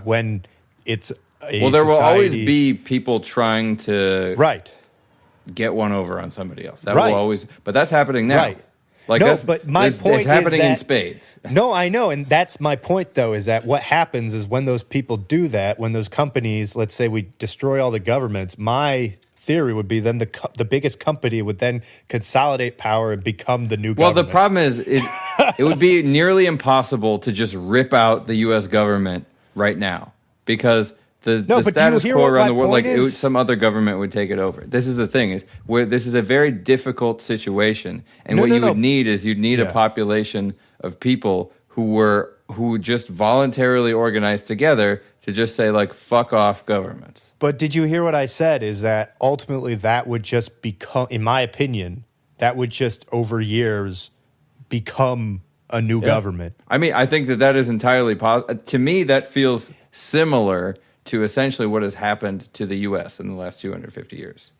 when it's a there will always society. be people trying to get one over on somebody else. That will always, but that's happening now. Right. Like, no, but my point it's happening is that, in spades. No, I know, and that's my point, though, is that what happens is when those people do that, when those companies, let's say we destroy all the governments, my theory would be then the biggest company would then consolidate power and become the new government. Well, the problem is it would be nearly impossible to just rip out the U.S. government right now, because the status quo around the world, some other government would take it over. This is the thing, this is a very difficult situation, and what you would need is a population of people who just voluntarily organized together to just say, like, fuck off governments. But did you hear what I said? Is that ultimately that would just become, in my opinion, that would just over years become a new government. I mean, I think that is entirely possible. To me, that feels similar to essentially what has happened to the U.S. in the last 250 years.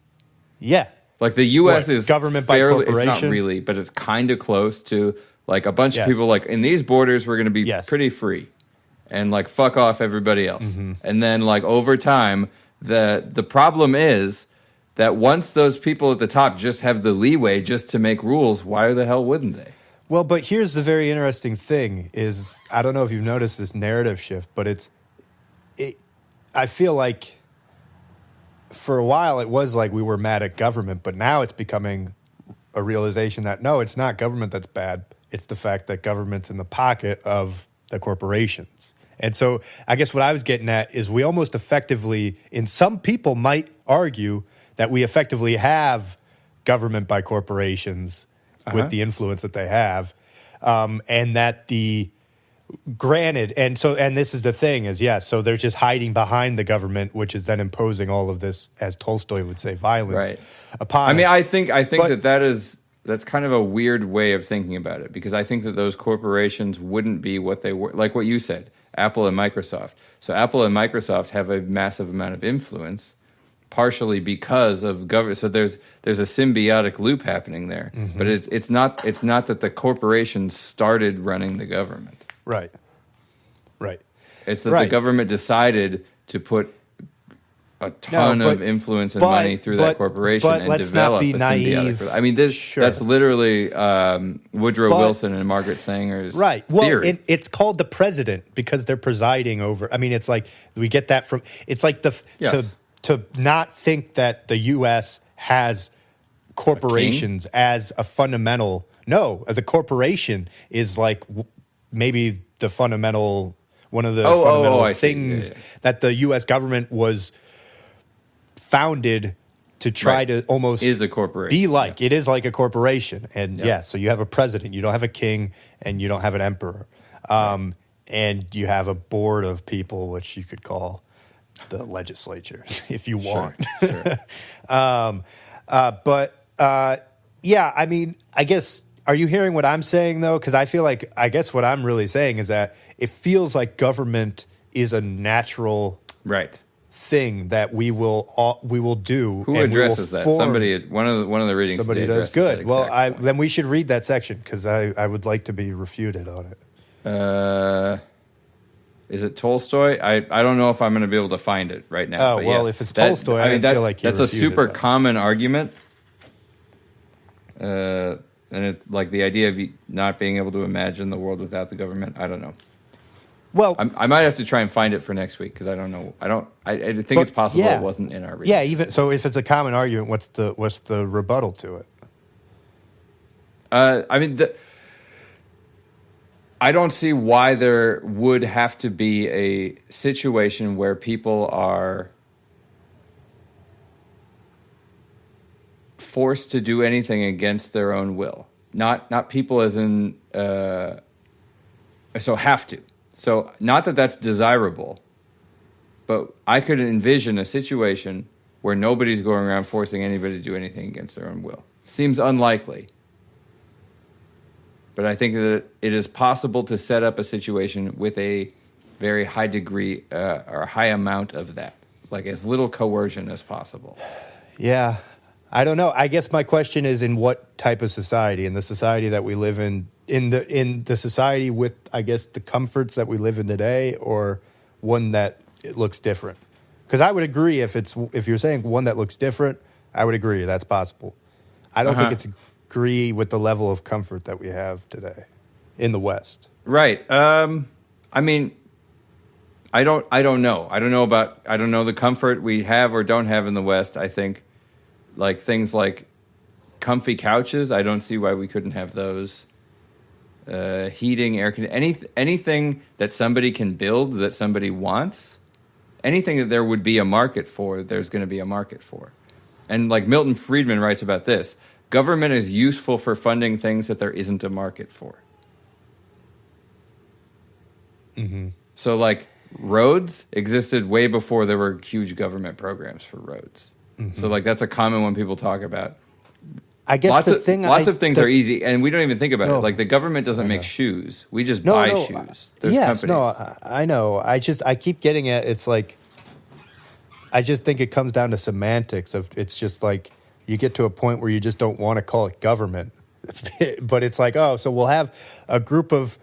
Yeah. Like the U.S. is government fairly, by corporation? it's not really, but it's kind of close to like a bunch of people like in these borders, we're going to be pretty free and like fuck off everybody else. And then like over time, the problem is that once those people at the top just have the leeway just to make rules, why the hell wouldn't they? Well, but here's the very interesting thing is, I don't know if you've noticed this narrative shift, but I feel like for a while it was like we were mad at government, but now it's becoming a realization that no, it's not government that's bad. It's the fact that government's in the pocket of the corporations. And so I guess what I was getting at is we almost effectively, and some people might argue that we effectively have government by corporations with the influence that they have, and that granted, and this is the thing is, so they're just hiding behind the government, which is then imposing all of this, as Tolstoy would say, violence upon us. I mean, I think that's kind of a weird way of thinking about it, because I think that those corporations wouldn't be what they were, like what you said, Apple and Microsoft. So Apple and Microsoft have a massive amount of influence, partially because of government. So there's a symbiotic loop happening there, but it's not that the corporations started running the government. Right. It's that the government decided to put a ton of influence and money through that corporation and develop a symbiotic. I mean, that's literally Woodrow Wilson and Margaret Sanger's theory. Well, it's called the president because they're presiding over. I mean, it's like we get that from. It's like to not think that the U.S. has corporations as a fundamental. No, the corporation is like maybe the fundamental, one of the fundamental things that the U.S. government was founded to try to almost is a corporation. Be like it is like a corporation, and so you have a president, you don't have a king, and you don't have an emperor, and you have a board of people, which you could call the legislature if you want. Sure. I mean, I guess, are you hearing what I'm saying though? Because I feel like, I guess what I'm really saying is that it feels like government is a natural thing that we will do. Who addresses that? Somebody, one of the readings. Somebody does. Good. Well, then we should read that section because I would like to be refuted on it. Is it Tolstoy? I don't know if I'm going to be able to find it right now. Oh, well, if it's Tolstoy, I feel like that's a super common argument. And it, like the idea of not being able to imagine the world without the government. I don't know. Well, I might have to try and find it for next week because I don't know. I think it's possible it wasn't in our reading. Yeah, even so, if it's a common argument, what's the rebuttal to it? I mean, I don't see why there would have to be a situation where people are forced to do anything against their own will. Not people as in so have to. So not that that's desirable, but I could envision a situation where nobody's going around forcing anybody to do anything against their own will. Seems unlikely. But I think that it is possible to set up a situation with a very high degree or high amount of that, like as little coercion as possible. Yeah. I don't know. I guess my question is, in what type of society? In the society that we live in the society with, I guess, the comforts that we live in today, or one that it looks different? Because I would agree if you're saying one that looks different, I would agree that's possible. I don't think it's agree with the level of comfort that we have today in the West. Right. I mean, I don't know. I don't know the comfort we have or don't have in the West. I think like things like comfy couches, I don't see why we couldn't have those. Heating, air conditioning, anything that somebody can build that somebody wants, anything that there would be a market for, there's going to be a market for. And like Milton Friedman writes about this, government is useful for funding things that there isn't a market for. Mm-hmm. So like roads existed way before there were huge government programs for roads. Mm-hmm. So like that's a common one people talk about. I guess lots of things are easy, and we don't even think about it. Like the government doesn't make shoes; we just buy shoes. There's companies. I know. I keep getting at it's like. I just think it comes down to semantics. It's just like you get to a point where you just don't want to call it government, but it's like, oh, so we'll have a group of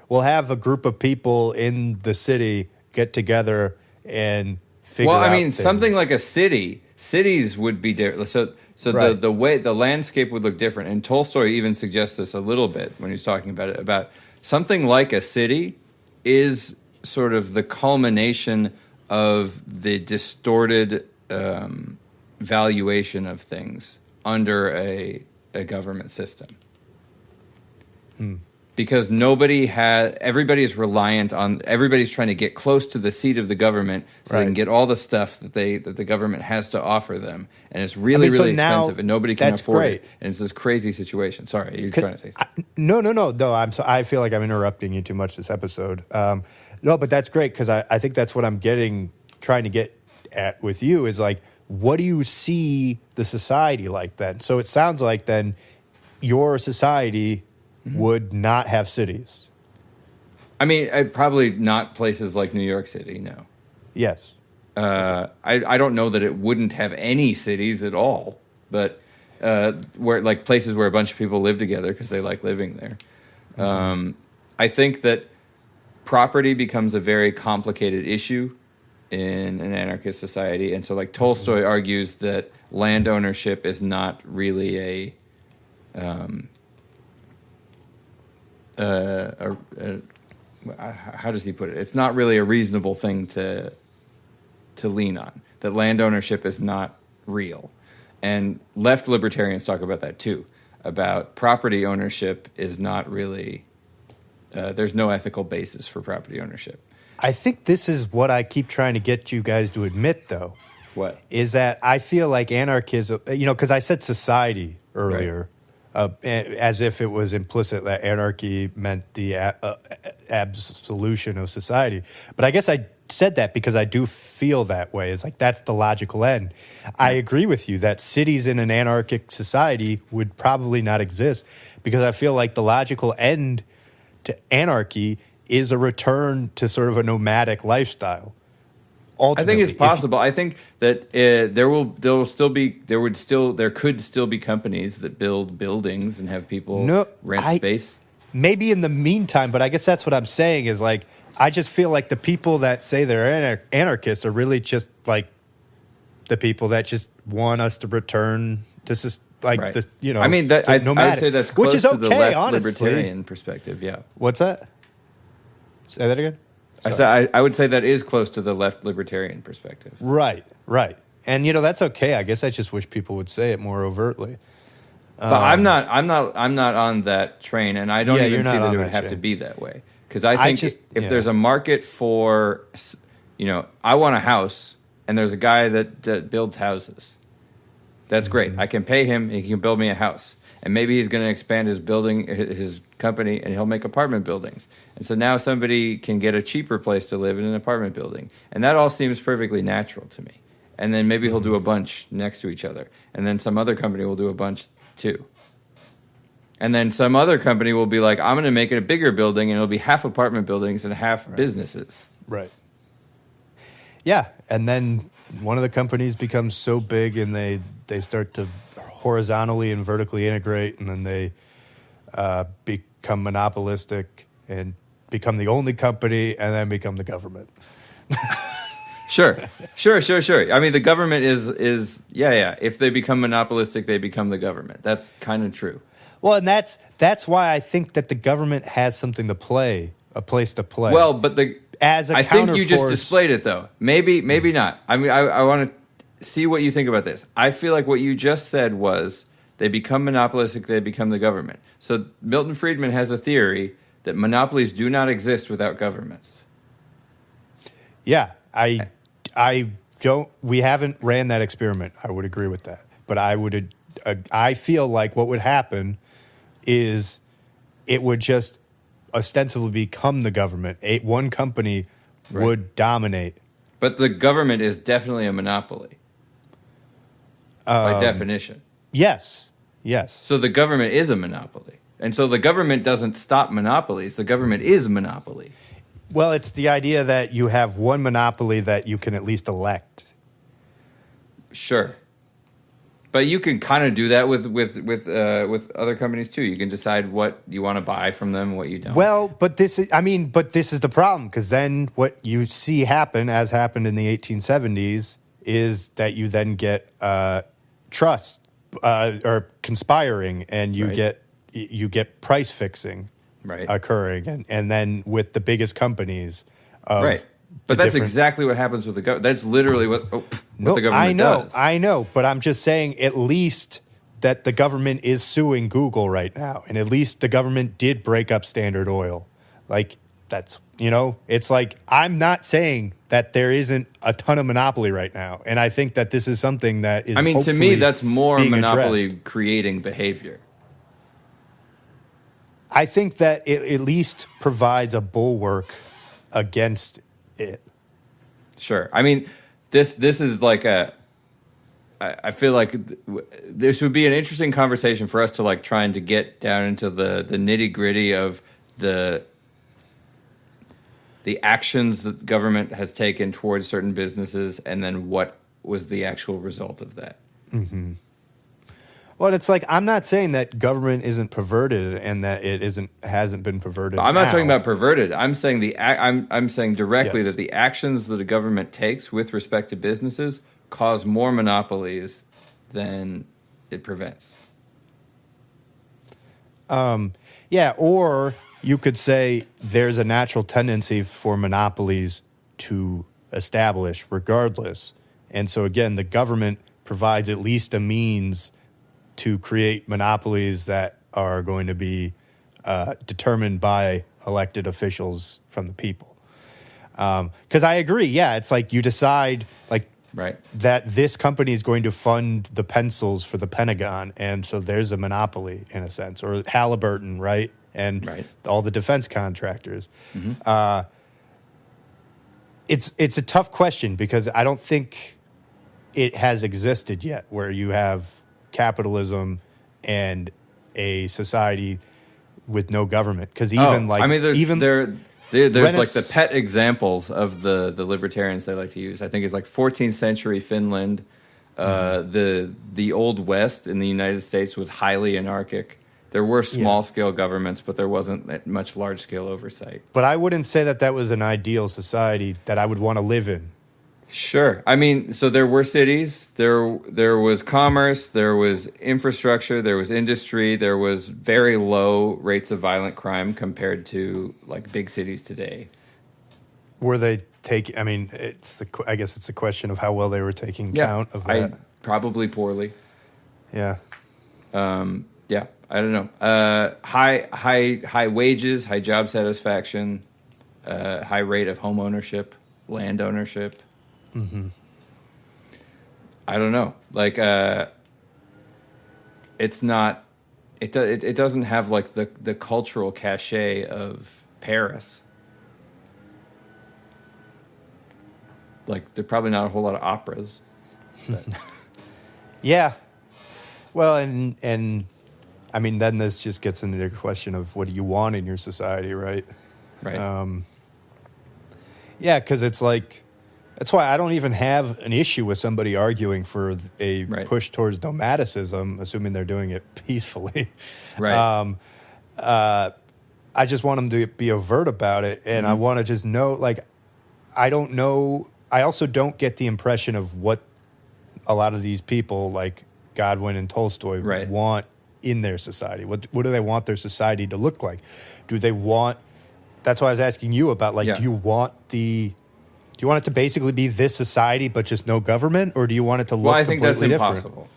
people in the city get together and figure out. Well, I mean, something like a city. Cities would be different. So right. the way the landscape would look different. And Tolstoy even suggests this a little bit when he's talking about it. About something like a city is sort of the culmination of the distorted valuation of things under a government system. Because everybody's reliant on, everybody's trying to get close to the seat of the government so they can get all the stuff that the government has to offer them. And it's really expensive and nobody can afford it. And it's this crazy situation. Sorry, you're trying to say something. No. I feel like I'm interrupting you too much this episode. No, but that's great because I think that's what I'm trying to get at with you is like, what do you see the society like then? So it sounds like then your society would not have cities. I mean, probably not places like New York City, no. Yes. I don't know that it wouldn't have any cities at all, but where like places where a bunch of people live together because they like living there. I think that property becomes a very complicated issue in an anarchist society, and so like Tolstoy argues that land ownership is not really how does he put it? It's not really a reasonable thing to lean on. That land ownership is not real, and left libertarians talk about that too. About property ownership is not really. There's no ethical basis for property ownership. I think this is what I keep trying to get you guys to admit, though. What? Is that I feel like anarchism, because I said society earlier, as if it was implicit that anarchy meant the absolution of society. But I guess I said that because I do feel that way. It's like that's the logical end. I agree with you that cities in an anarchic society would probably not exist because I feel like the logical end to anarchy is a return to sort of a nomadic lifestyle. Ultimately, I think it's possible. I think that there could still be companies that build buildings and have people rent space. Maybe in the meantime, but I guess that's what I'm saying is like I just feel like the people that say they're anarchists are really just like the people that just want us to return to this, I mean, I would say that's close which is to the left honestly. libertarian perspective. Yeah. What's that? Say that again? I would say that is close to the left libertarian perspective. Right. And that's okay. I guess I just wish people would say it more overtly. But I'm not on that train, and I don't even see that it would have to be that way. Because I think if there's a market for, I want a house, and there's a guy that builds houses. That's great. I can pay him, he can build me a house. And maybe he's going to expand his company, and he'll make apartment buildings. And so now somebody can get a cheaper place to live in an apartment building. And that all seems perfectly natural to me. And then maybe he'll do a bunch next to each other. And then some other company will do a bunch too. And then some other company will be like, I'm going to make it a bigger building, and it'll be half apartment buildings and half businesses. Right. Yeah. And then one of the companies becomes so big and they start to horizontally and vertically integrate, and then they become monopolistic and become the only company, and then become the government. Sure. I mean, the government is if they become monopolistic, they become the government. That's kind of true. Well, and that's why I think that the government has something to play, a place to play. Well, but I think you just displayed it, though. Maybe not. I mean, I want to see what you think about this. I feel like what you just said was they become monopolistic, they become the government. So Milton Friedman has a theory that monopolies do not exist without governments. Yeah, we haven't ran that experiment. I would agree with that. But I feel like what would happen is it would just ostensibly become the government. One company would dominate. But the government is definitely a monopoly. By definition. Yes. Yes. So the government is a monopoly. And so the government doesn't stop monopolies. The government is a monopoly. Well, it's the idea that you have one monopoly that you can at least elect. Sure. But you can kind of do that with other companies too. You can decide what you want to buy from them, what you don't. Well, but this is the problem, because then what you see happen, as happened in the 1870s, is that you then get trust or conspiring, and you get price fixing occurring, and then with the biggest companies. But that's exactly what happens with the government. That's literally what the government does. I know, but I'm just saying, at least that the government is suing Google right now, and at least the government did break up Standard Oil. Like, that's, it's like, I'm not saying that there isn't a ton of monopoly right now, and I think that this is something that is, to me, that's more monopoly addressed. Creating behavior. I think that it at least provides a bulwark against it. Sure. This is like I feel like this would be an interesting conversation for us to like trying to get down into the nitty gritty of the actions that the government has taken towards certain businesses, and then what was the actual result of that. Mm-hmm. Well, it's like, I'm not saying that government isn't perverted and that it hasn't been perverted. I'm not talking about perverted. I'm saying I'm saying directly Yes. that the actions that a government takes with respect to businesses cause more monopolies than it prevents. Or you could say there's a natural tendency for monopolies to establish regardless. And so again, the government provides at least a means to create monopolies that are going to be determined by elected officials from the people. Because I agree, it's like you decide that this company is going to fund the pencils for the Pentagon, and so there's a monopoly in a sense, or Halliburton, right? And all the defense contractors. Mm-hmm. It's a tough question, because I don't think it has existed yet where you have capitalism and a society with no government. Because there's like the pet examples of the libertarians they like to use. I think it's like 14th century Finland. The Old West in the United States was highly anarchic. There were small scale governments, but there wasn't that much large scale oversight. But I wouldn't say that was an ideal society that I would want to live in. Sure. So there were cities, there was commerce, there was infrastructure, there was industry, there was very low rates of violent crime compared to like big cities today. Were they taking? I guess it's a question of how well they were taking count of that. Probably poorly. Yeah. I don't know. High wages, high job satisfaction, high rate of home ownership, land ownership. Mm-hmm. I don't know. Like, it's not. It doesn't have like the cultural cachet of Paris. Like, there's probably not a whole lot of operas. Yeah. Well, and then this just gets into the question of what do you want in your society, right? Right. Because it's like. That's why I don't even have an issue with somebody arguing for a push towards nomadicism, assuming they're doing it peacefully. Right. I just want them to be overt about it, and I want to just know, like, I don't know. I also don't get the impression of what a lot of these people, like Godwin and Tolstoy, want in their society. What do they want their society to look like? Do they want? That's why I was asking you about, like, do you want it to basically be this society but just no government, or do you want it to look completely different? Well, I think that's impossible.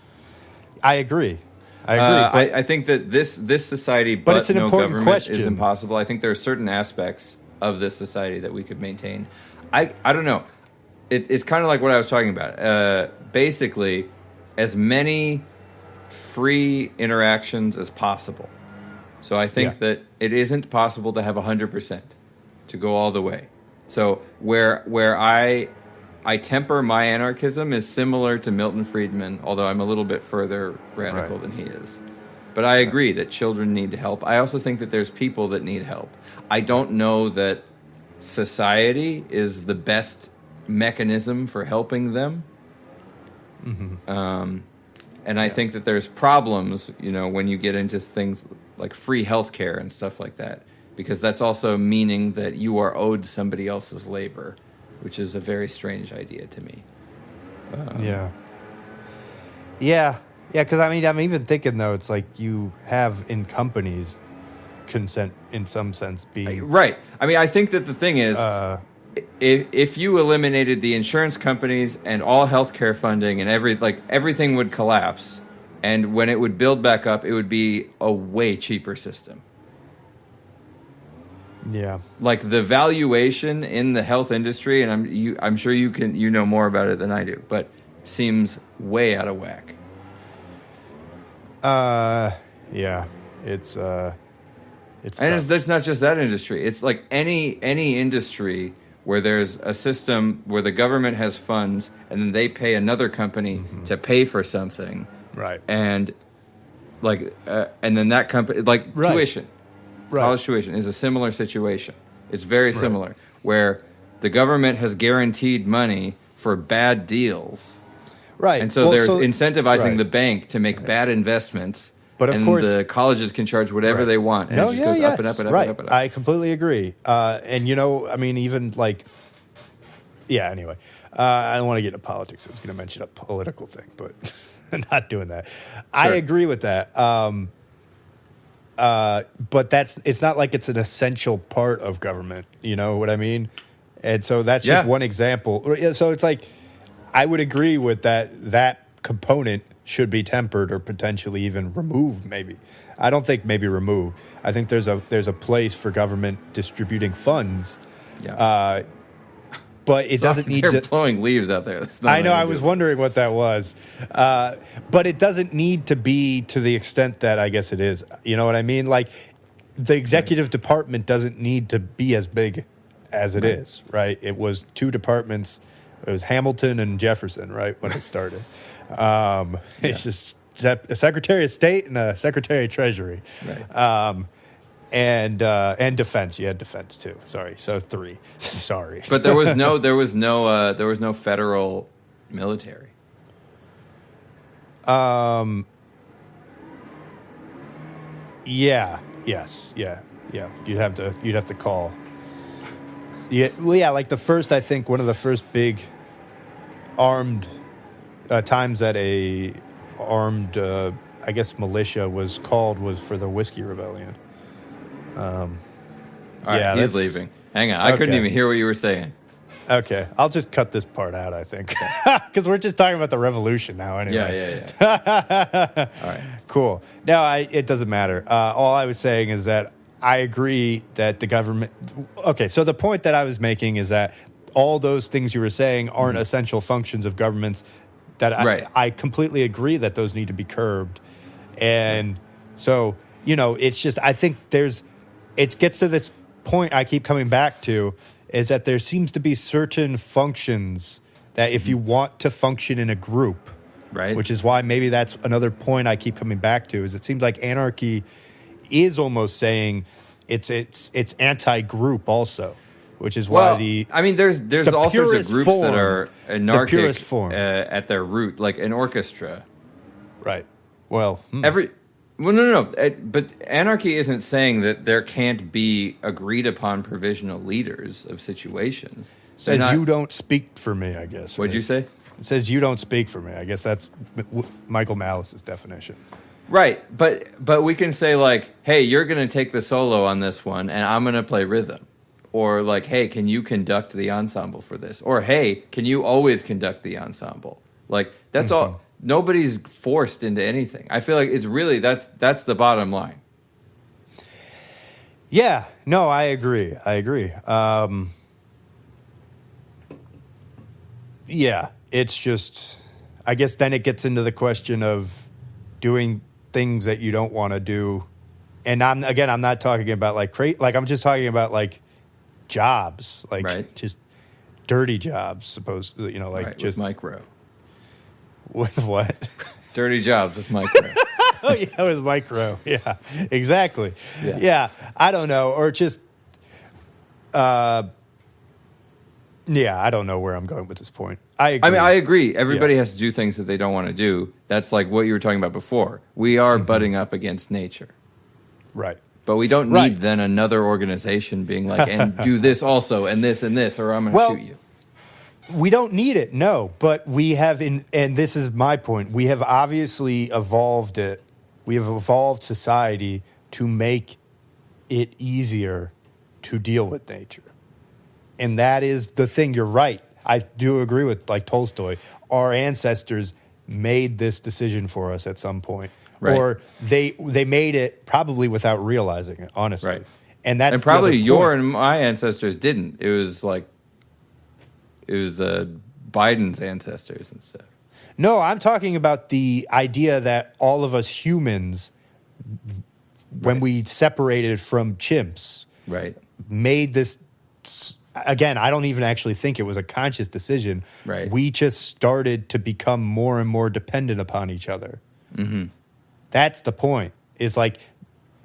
I agree. I think that this society but it's an no important government question. is impossible. I think there are certain aspects of this society that we could maintain. I don't know. It's kind of like what I was talking about. Basically, as many free interactions as possible. So I think that it isn't possible to have 100%, to go all the way. So where I I temper my anarchism is similar to Milton Friedman, although I'm a little bit further radical than he is. But I agree that children need help. I also think that there's people that need help. I don't know that society is the best mechanism for helping them. Mm-hmm. And I think that there's problems, when you get into things like free healthcare and stuff like that, because that's also meaning that you are owed somebody else's labor, which is a very strange idea to me. Yeah, because I'm even thinking, though, it's like you have in companies consent in some sense being... Right. I think that the thing is, if you eliminated the insurance companies and all healthcare funding and everything would collapse, and when it would build back up, it would be a way cheaper system. Yeah. Like the valuation in the health industry, and I'm sure you know more about it than I do, but seems way out of whack. Yeah. It's and it's not just that industry. It's like any industry where there's a system where the government has funds and then they pay another company to pay for something. Right. And and then that company, tuition. Right. College tuition is a similar situation. It's very similar, where the government has guaranteed money for bad deals. Right. And so there's incentivizing the bank to make bad investments. But of course, the colleges can charge whatever they want. And it just goes up and up and up and up and up. I completely agree. And, even anyway, I don't want to get into politics. I was going to mention a political thing, but not doing that. Sure. I agree with that. But it's not like it's an essential part of government. You know what I mean? And so that's just one example. So it's like, I would agree with that component should be tempered or potentially even removed. Maybe I don't think maybe removed. I think there's a place for government distributing funds. Yeah. But it doesn't need to... They're blowing leaves out there. I know. I was wondering what that was. But it doesn't need to be to the extent that I guess it is. You know what I mean? Like, the executive department doesn't need to be as big as it is, right? It was two departments. It was Hamilton and Jefferson, right, when it started. It's just a Secretary of State and a Secretary of Treasury. Right. And defense. You had defense too. Sorry, so 3. Sorry, but there was no federal military. Yeah. Yes. Yeah. You'd have to call. Yeah. Well, yeah. Like one of the first big armed times that a armed, I guess, militia was called was for the Whiskey Rebellion. All right, he's leaving. Hang on, I couldn't even hear what you were saying. Okay, I'll just cut this part out, I think, because we're just talking about the revolution now anyway. Yeah. All right. Cool. No, it doesn't matter. All I was saying is that I agree that the government... Okay, so the point that I was making is that all those things you were saying aren't essential functions of governments, that I completely agree that those need to be curbed. And so, it's just, I think it gets to this point I keep coming back to, is that there seems to be certain functions that if you want to function in a group, right, which is why maybe that's another point I keep coming back to, is it seems like anarchy is almost saying it's anti-group also, which is why there's all sorts of groups that are anarchic at their root, like an orchestra. Right. Well, No. But anarchy isn't saying that there can't be agreed upon provisional leaders of situations. It says you don't speak for me, I guess. What'd you say? It says you don't speak for me. I guess that's Michael Malice's definition. Right, but we can say like, hey, you're going to take the solo on this one, and I'm going to play rhythm. Or like, hey, can you conduct the ensemble for this? Or hey, can you always conduct the ensemble? Like, that's all. Nobody's forced into anything. I feel like it's really, that's the bottom line. Yeah, no, I agree. Yeah, it's just, I guess then it gets into the question of doing things that you don't want to do. And I'm not talking about like I'm just talking about like jobs, like just dirty jobs, like right, just with micro. With what? Dirty jobs with micro. Oh yeah, with micro. Yeah, exactly. Yeah, I don't know, or just, yeah, I don't know where I'm going with this point. I agree. I mean, I agree. Everybody has to do things that they don't want to do. That's like what you were talking about before. We are butting up against nature. Right. But we don't need then another organization being like, and do this also, and this, or I'm going to shoot you. We don't need it, no. But we have, and this is my point, we have obviously evolved it. We have evolved society to make it easier to deal with nature. And that is the thing. You're right. I do agree with, like, Tolstoy. Our ancestors made this decision for us at some point. Right. Or they made it probably without realizing it, honestly. Right. And that's probably your and my ancestors didn't. It was Biden's ancestors and stuff. No, I'm talking about the idea that all of us humans, when we separated from chimps, made this. Again, I don't even actually think it was a conscious decision. Right. We just started to become more and more dependent upon each other. Mm-hmm. That's the point. It's like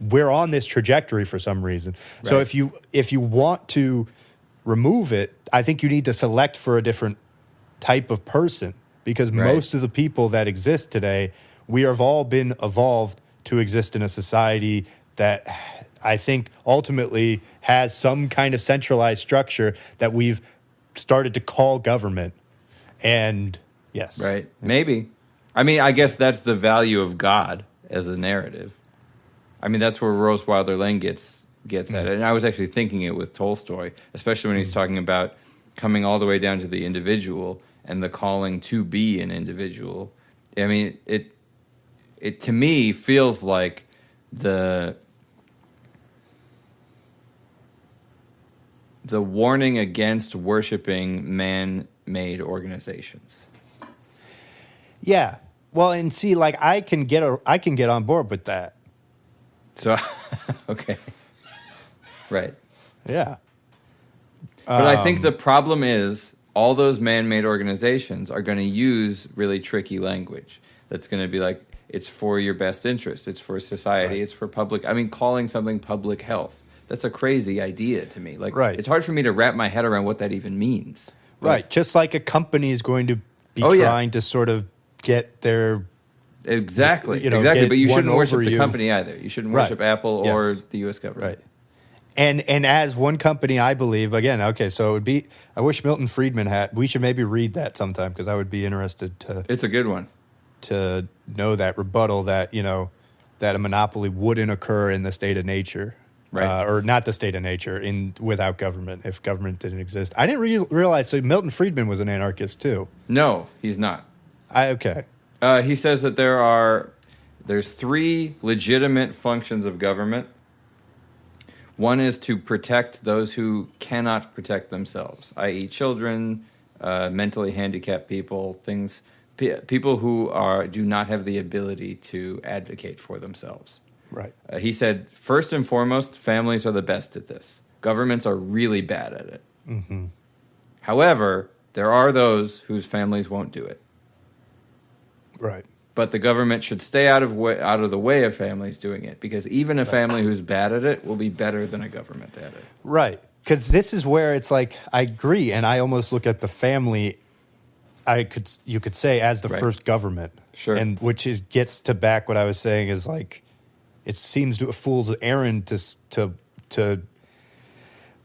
we're on this trajectory for some reason. Right. So if you want to remove it, I think you need to select for a different type of person, because most of the people that exist today, we have all been evolved to exist in a society that I think ultimately has some kind of centralized structure that we've started to call government. And yes. Right. Maybe. I mean, I guess that's the value of God as a narrative. I mean, that's where Rose Wilder Lane gets at it. And I was actually thinking it with Tolstoy, especially when he's talking about coming all the way down to the individual and the calling to be an individual. I mean, it to me feels like the warning against worshiping man-made organizations. Yeah. Well, and see, like I can get on board with that. So, okay. Right. Yeah. But I think the problem is all those man-made organizations are going to use really tricky language. That's going to be like, it's for your best interest. It's for society. Right. It's for public. I mean, calling something public health. That's a crazy idea to me. Like, it's hard for me to wrap my head around what that even means. But, right. Just like a company is going to be trying to sort of get their... Exactly. Exactly. But you shouldn't worship the company either. You shouldn't worship Apple or the U.S. government. Right. And as one company, I believe, again, okay, so it would be... I wish Milton Friedman had... We should maybe read that sometime, because I would be interested to... It's a good one. To know that rebuttal that, that a monopoly wouldn't occur in the state of nature. Right. Or not the state of nature, without government, if government didn't exist. I didn't realize, so Milton Friedman was an anarchist too. No, he's not. Okay. He says that there's 3 legitimate functions of government. One is to protect those who cannot protect themselves, i.e. children, mentally handicapped people, people who do not have the ability to advocate for themselves. Right. He said, first and foremost, families are the best at this. Governments are really bad at it. Mm-hmm. However, there are those whose families won't do it. Right. But the government should stay out of the way of families doing it, because even a family who's bad at it will be better than a government at it. Right. Because this is where it's like, I agree, and I almost look at the family, you could say, as the first government. Sure. And which gets to back what I was saying is like, it seems to a fool's errand to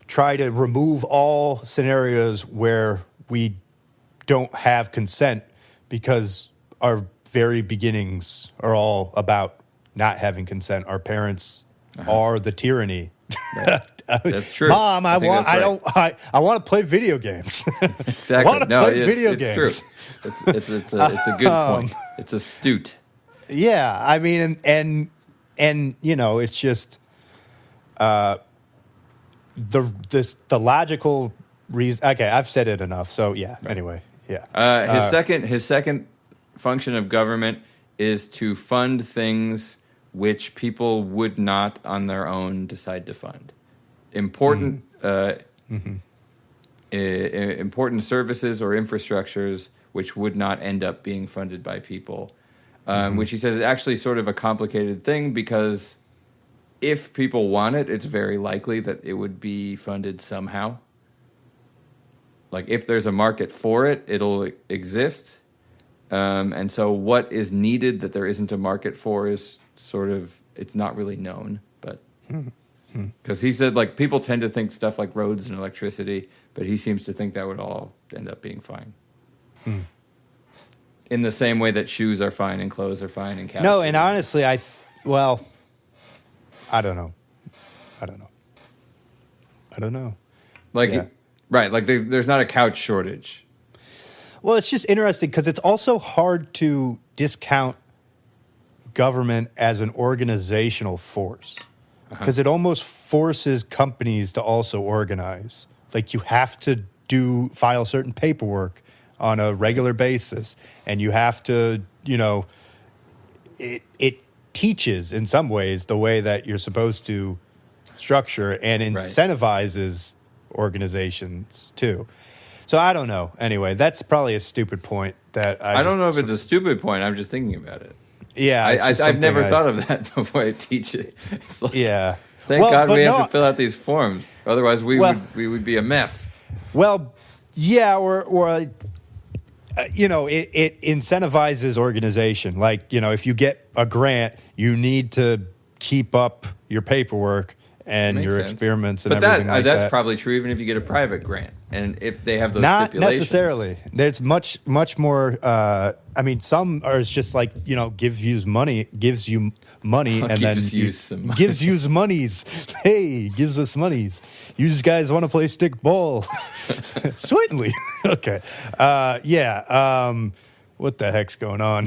try to remove all scenarios where we don't have consent, because our very beginnings are all about not having consent. Our parents are the tyranny. Right. That's true. Mom, I want to play video games. Exactly. I want to play video games. True. It's a good point. It's astute. Yeah, I mean, and it's just the logical reason. Okay, I've said it enough. So yeah. Right. Anyway, yeah. His second function of government is to fund things which people would not on their own decide to fund. Important. important services or infrastructures which would not end up being funded by people, which he says is actually sort of a complicated thing because if people want it, it's very likely that it would be funded somehow. Like if there's a market for it, it'll exist. And so what is needed that there isn't a market for is sort of, it's not really known, but because he said like people tend to think stuff like roads and electricity, but he seems to think that would all end up being fine. In the same way that shoes are fine and clothes are fine and couches. No, and honestly, I don't know. Like, right, like there's not a couch shortage. Well, it's just interesting because it's also hard to discount government as an organizational force because it almost forces companies to also organize. Like you have to file certain paperwork on a regular basis, and you have to, it teaches in some ways the way that you're supposed to structure and incentivizes organizations too. So I don't know. Anyway, that's probably a stupid point that I don't know if it's a stupid point. I'm just thinking about it. Yeah, I've never thought of that before I teach it. It's like, thank God we have to fill out these forms. Otherwise, we would be a mess. Well, yeah, or it incentivizes organization. Like, if you get a grant, you need to keep up your paperwork and your experiments and everything like that. That's probably true even if you get a private grant. And if they have those Not stipulations. necessarily. There's much more. Some are just like, gives you money, and then gives you monies. Hey, gives us monies. You guys want to play stick ball? Certainly. Okay. What the heck's going on?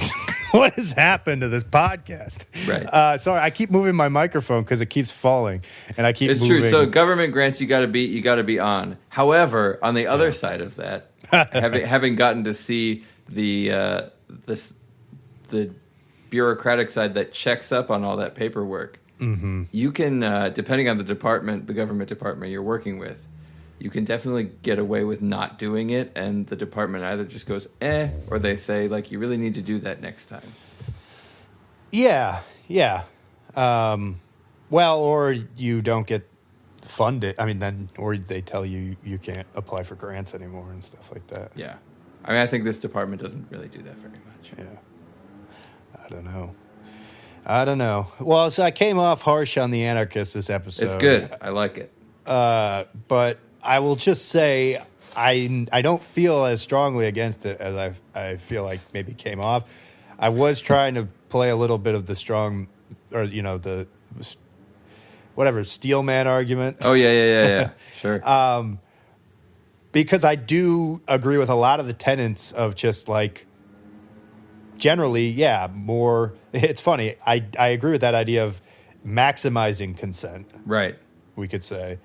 What has happened to this podcast? Right. Sorry, I keep moving my microphone because it keeps falling, and I keep. It's moving. true. So government grants, you got to be on. However, on the other side of that, having gotten to see the bureaucratic side that checks up on all that paperwork, you can, depending on the government department you're working with, you can definitely get away with not doing it, and the department either just goes, or they say, like, you really need to do that next time. Yeah. Or you don't get funded. Or they tell you you can't apply for grants anymore and stuff like that. Yeah. I think this department doesn't really do that very much. Yeah. I don't know. Well, so I came off harsh on the Anarchist this episode. It's good. I like it. But I will just say I don't feel as strongly against it as I feel like maybe came off. I was trying to play a little bit of the strong, or the steel man argument. Oh yeah. Sure. Because I do agree with a lot of the tenets of just like generally, more. It's funny. I agree with that idea of maximizing consent. Right. We could say.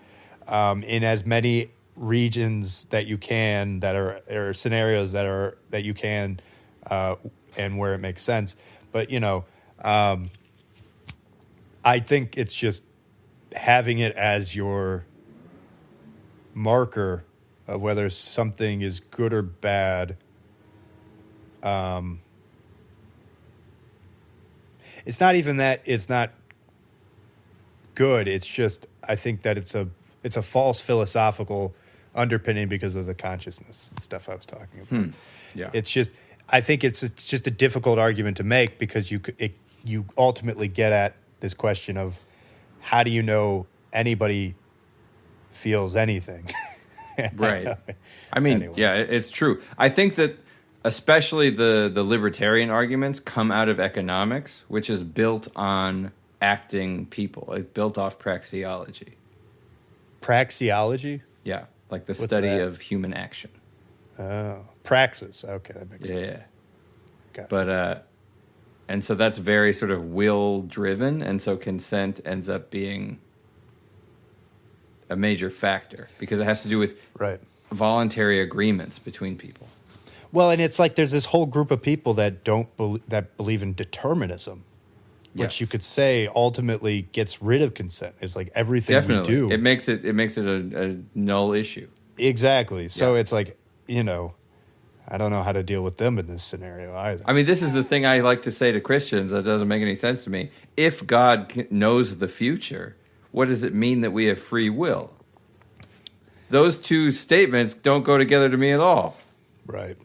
In as many regions that you can, or scenarios that you can, and where it makes sense. But I think it's just having it as your marker of whether something is good or bad. It's not even that it's not good. It's just I think that it's a false philosophical underpinning because of the consciousness stuff I was talking about. Yeah. It's just I think it's just a difficult argument to make because you ultimately get at this question of how do you know anybody feels anything? Right. Anyway. Yeah, it's true. I think that especially the libertarian arguments come out of economics, which is built on acting people. It's built off praxeology. Praxeology? Yeah, like the study of human action. Oh, praxis. Okay, that makes sense. Yeah. Gotcha. But and so that's very sort of will driven, and so consent ends up being a major factor because it has to do with voluntary agreements between people. Well, and it's like there's this whole group of people that that believe in determinism, which you could say ultimately gets rid of consent. It's like everything we do. It makes it a null issue. Exactly. So it's like, I don't know how to deal with them in this scenario either. I mean, this is the thing I like to say to Christians that doesn't make any sense to me. If God knows the future, what does it mean that we have free will? Those two statements don't go together to me at all. Right.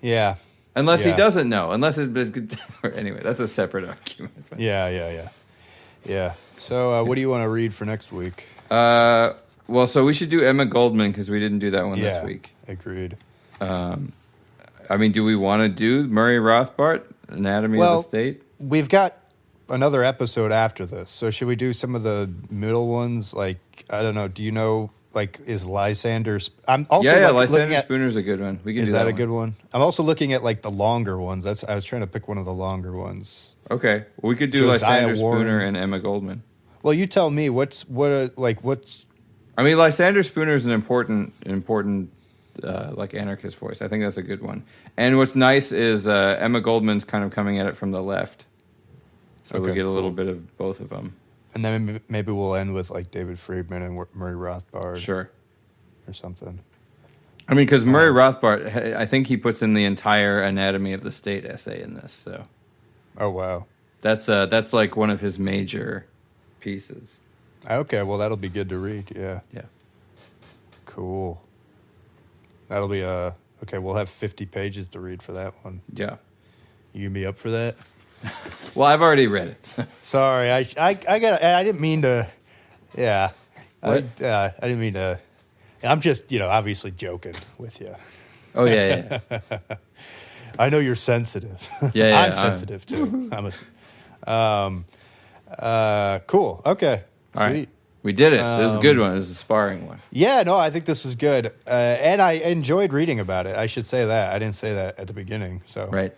Yeah. Unless he doesn't know. Unless anyway, that's a separate argument. Yeah. So what do you want to read for next week? Well, so we should do Emma Goldman because we didn't do that one this week. Agreed. I mean, do we want to do Murray Rothbard, Anatomy of the State? We've got another episode after this. So should we do some of the middle ones? Like, I don't know. Do you know, like, is Lysander... I'm also Lysander Spooner's a good one. We can do that a good one? I'm also looking at, like, the longer ones. I was trying to pick one of the longer ones. Okay. Well, we could do Lysander Spooner and Emma Goldman. Well, you tell me. What's... I mean, Lysander Spooner is an important like anarchist voice. I think that's a good one. And what's nice is Emma Goldman's kind of coming at it from the left, so we get a little bit of both of them. And then maybe we'll end with like David Friedman and Murray Rothbard, sure, or something. I mean, because Murray Rothbard, I think he puts in the entire Anatomy of the State essay in this. So, oh wow, that's like one of his major pieces. Okay, well that'll be good to read. Yeah. Cool. That'll be okay. We'll have 50 pages to read for that one. Yeah. You gonna be up for that? Well, I've already read it. Sorry, I didn't mean to. Yeah. What? I didn't mean to. I'm just obviously joking with you. Oh yeah. I know you're sensitive. Yeah. I'm sensitive too. Cool. Okay. All Sweet. Right. We did it. This is a good one. This is a sparring one. Yeah, no, I think this is good. And I enjoyed reading about it. I should say that. I didn't say that at the beginning. So right.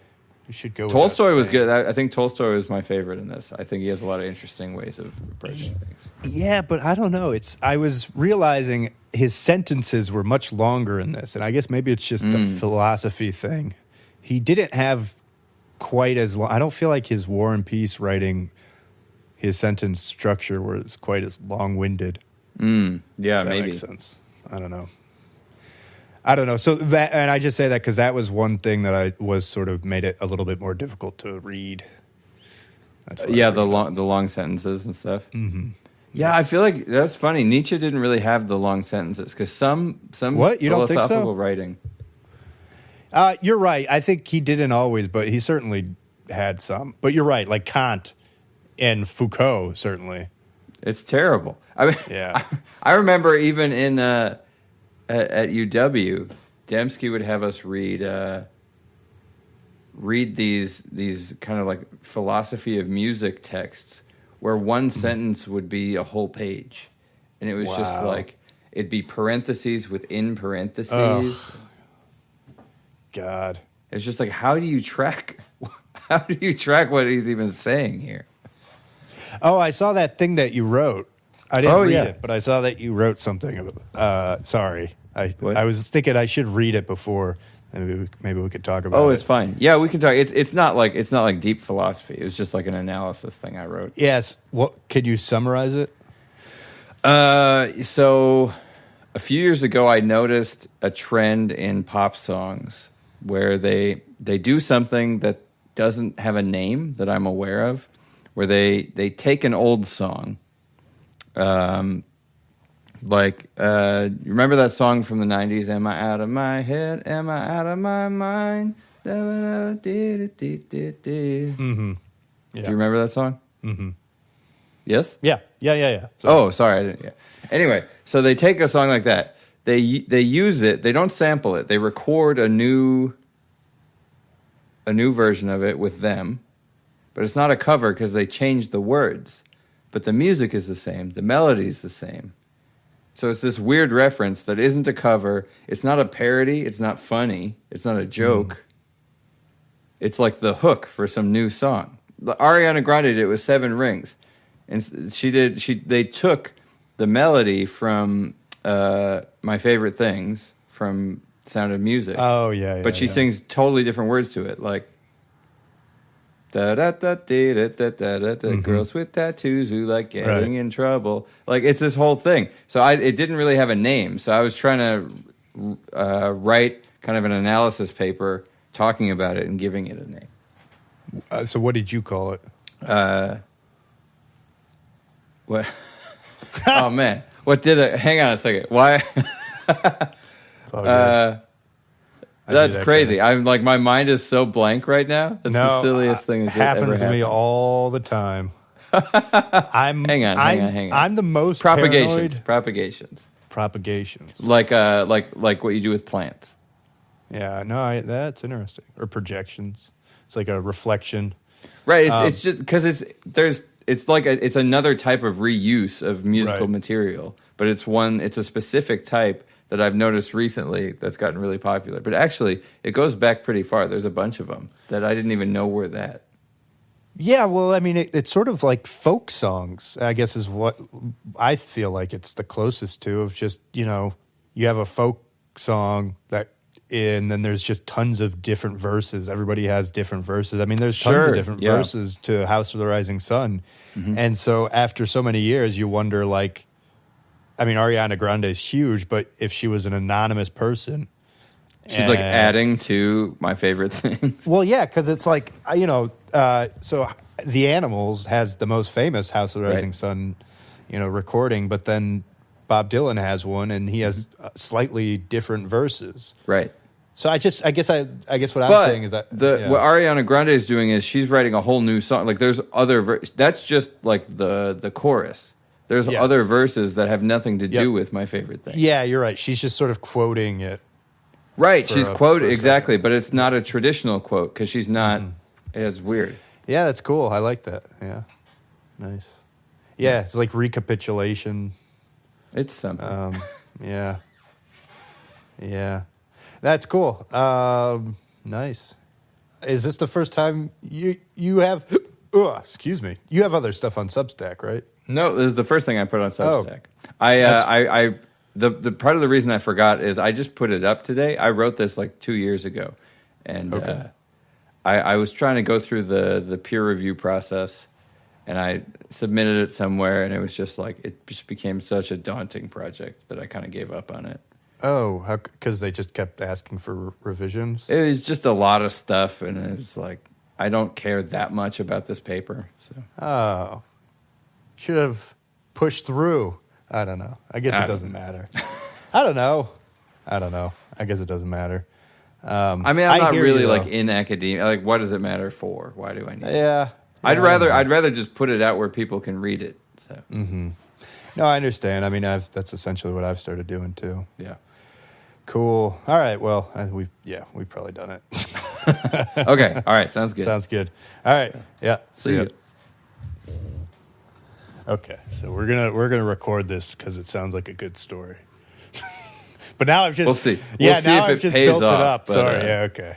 You should go with Tolstoy was good. I think Tolstoy was my favorite in this. I think he has a lot of interesting ways of approaching things. Yeah, but I don't know. I was realizing his sentences were much longer in this. And I guess maybe it's just a philosophy thing. He didn't have quite as long. I don't feel like his War and Peace writing... His sentence structure was quite as long-winded. Yeah, that maybe makes sense. I don't know. So that, and I just say that because that was one thing that I was sort of made it a little bit more difficult to read. That's the long sentences and stuff. Mm-hmm. Yeah, I feel like that's funny. Nietzsche didn't really have the long sentences because some what? You don't think so? Philosophical writing. You're right. I think he didn't always, but he certainly had some. But you're right. Like Kant. And Foucault, certainly. It's terrible. I mean, yeah. I remember even in at UW, Dembski would have us read these kind of like philosophy of music texts where one sentence would be a whole page, and it was just like it'd be parentheses within parentheses. Oh. God, it's just like how do you track what he's even saying here? Oh, I saw that thing that you wrote. I didn't read it, but I saw that you wrote something. Sorry. I was thinking I should read it before. Maybe we could talk about it. Oh, it's fine. Yeah, we can talk. It's not like deep philosophy. It was just like an analysis thing I wrote. Yes. Could you summarize it? So a few years ago, I noticed a trend in pop songs where they do something that doesn't have a name that I'm aware of, where they take an old song, you remember that song from the 90s, Am I Out of My Head, Am I Out of My Mind? Mm-hmm. Yeah. Do you remember that song? Mm-hmm. Yes? Yeah. Sorry. Oh, sorry, I didn't. Yeah. Anyway, so they take a song like that, they use it, they don't sample it, they record a new version of it with them. But it's not a cover because they changed the words. But the music is the same. The melody is the same. So it's this weird reference that isn't a cover. It's not a parody. It's not funny. It's not a joke. It's like the hook for some new song. Ariana Grande did it with 7 Rings. And they took the melody from My Favorite Things from Sound of Music. Oh, yeah. But she sings totally different words to it. Like, Girls with tattoos who like getting in trouble. Like, it's this whole thing. So it didn't really have a name. So I was trying to write kind of an analysis paper talking about it and giving it a name. So what did you call it? What? Oh, man. What did it? Hang on a second. Why? It's all good. That's crazy. I'm like, my mind is so blank right now. That's the silliest thing that's ever happened. Happens to me all the time. Hang on. I'm the most propagations. Propagations. Like what you do with plants. Yeah, no, that's interesting. Or projections. It's like a reflection. Right. It's just because it's another type of reuse of musical material, but it's a specific type that I've noticed recently that's gotten really popular. But actually, it goes back pretty far. There's a bunch of them that I didn't even know were that. Yeah, well, I mean, it's sort of like folk songs, I guess, is what I feel like it's the closest to, of just, you have a folk song and then there's just tons of different verses. Everybody has different verses. I mean, there's tons of different verses to House of the Rising Sun. Mm-hmm. And so after so many years, you wonder, like, I mean, Ariana Grande is huge, but if she was an anonymous person. She's like adding to my favorite things. Well, yeah, because it's like, so The Animals has the most famous House of the Rising Sun, recording, but then Bob Dylan has one, and he has slightly different verses. Right. So I guess what I'm saying is that what Ariana Grande is doing is she's writing a whole new song. Like, there's other that's just like the chorus. There's other verses that have nothing to do with my favorite thing. Yeah, you're right. She's just sort of quoting it. Right, she's quoting exactly, but it's not a traditional quote because she's not. It's weird. Yeah, that's cool. I like that. Yeah, nice. Yeah, it's like recapitulation. It's something. Yeah, that's cool. Nice. Is this the first time you have? Excuse me. You have other stuff on Substack, right? No, this is the first thing I put on Substack. Oh. The part of the reason I forgot is I just put it up today. I wrote this like 2 years ago, and I was trying to go through the peer review process, and I submitted it somewhere, and it was just like it just became such a daunting project that I kind of gave up on it. Oh, because they just kept asking for revisions? It was just a lot of stuff, and it was like I don't care that much about this paper. So should have pushed through. I don't know. I guess it doesn't matter. I don't know. I guess it doesn't matter. I mean, I'm not really like in academia. Like, what does it matter for? Why do I need it? Yeah. I'd rather just put it out where people can read it. So. Mm-hmm. No, I understand. I mean, that's essentially what I've started doing too. Yeah. Cool. All right. Well, we've probably done it. Okay. All right. Sounds good. Sounds good. All right. Yeah. See you. Okay. So we're gonna record this because it sounds like a good story. But now I've just we'll see. Now if I've just pays built off, it up. But, Sorry. Yeah. Okay.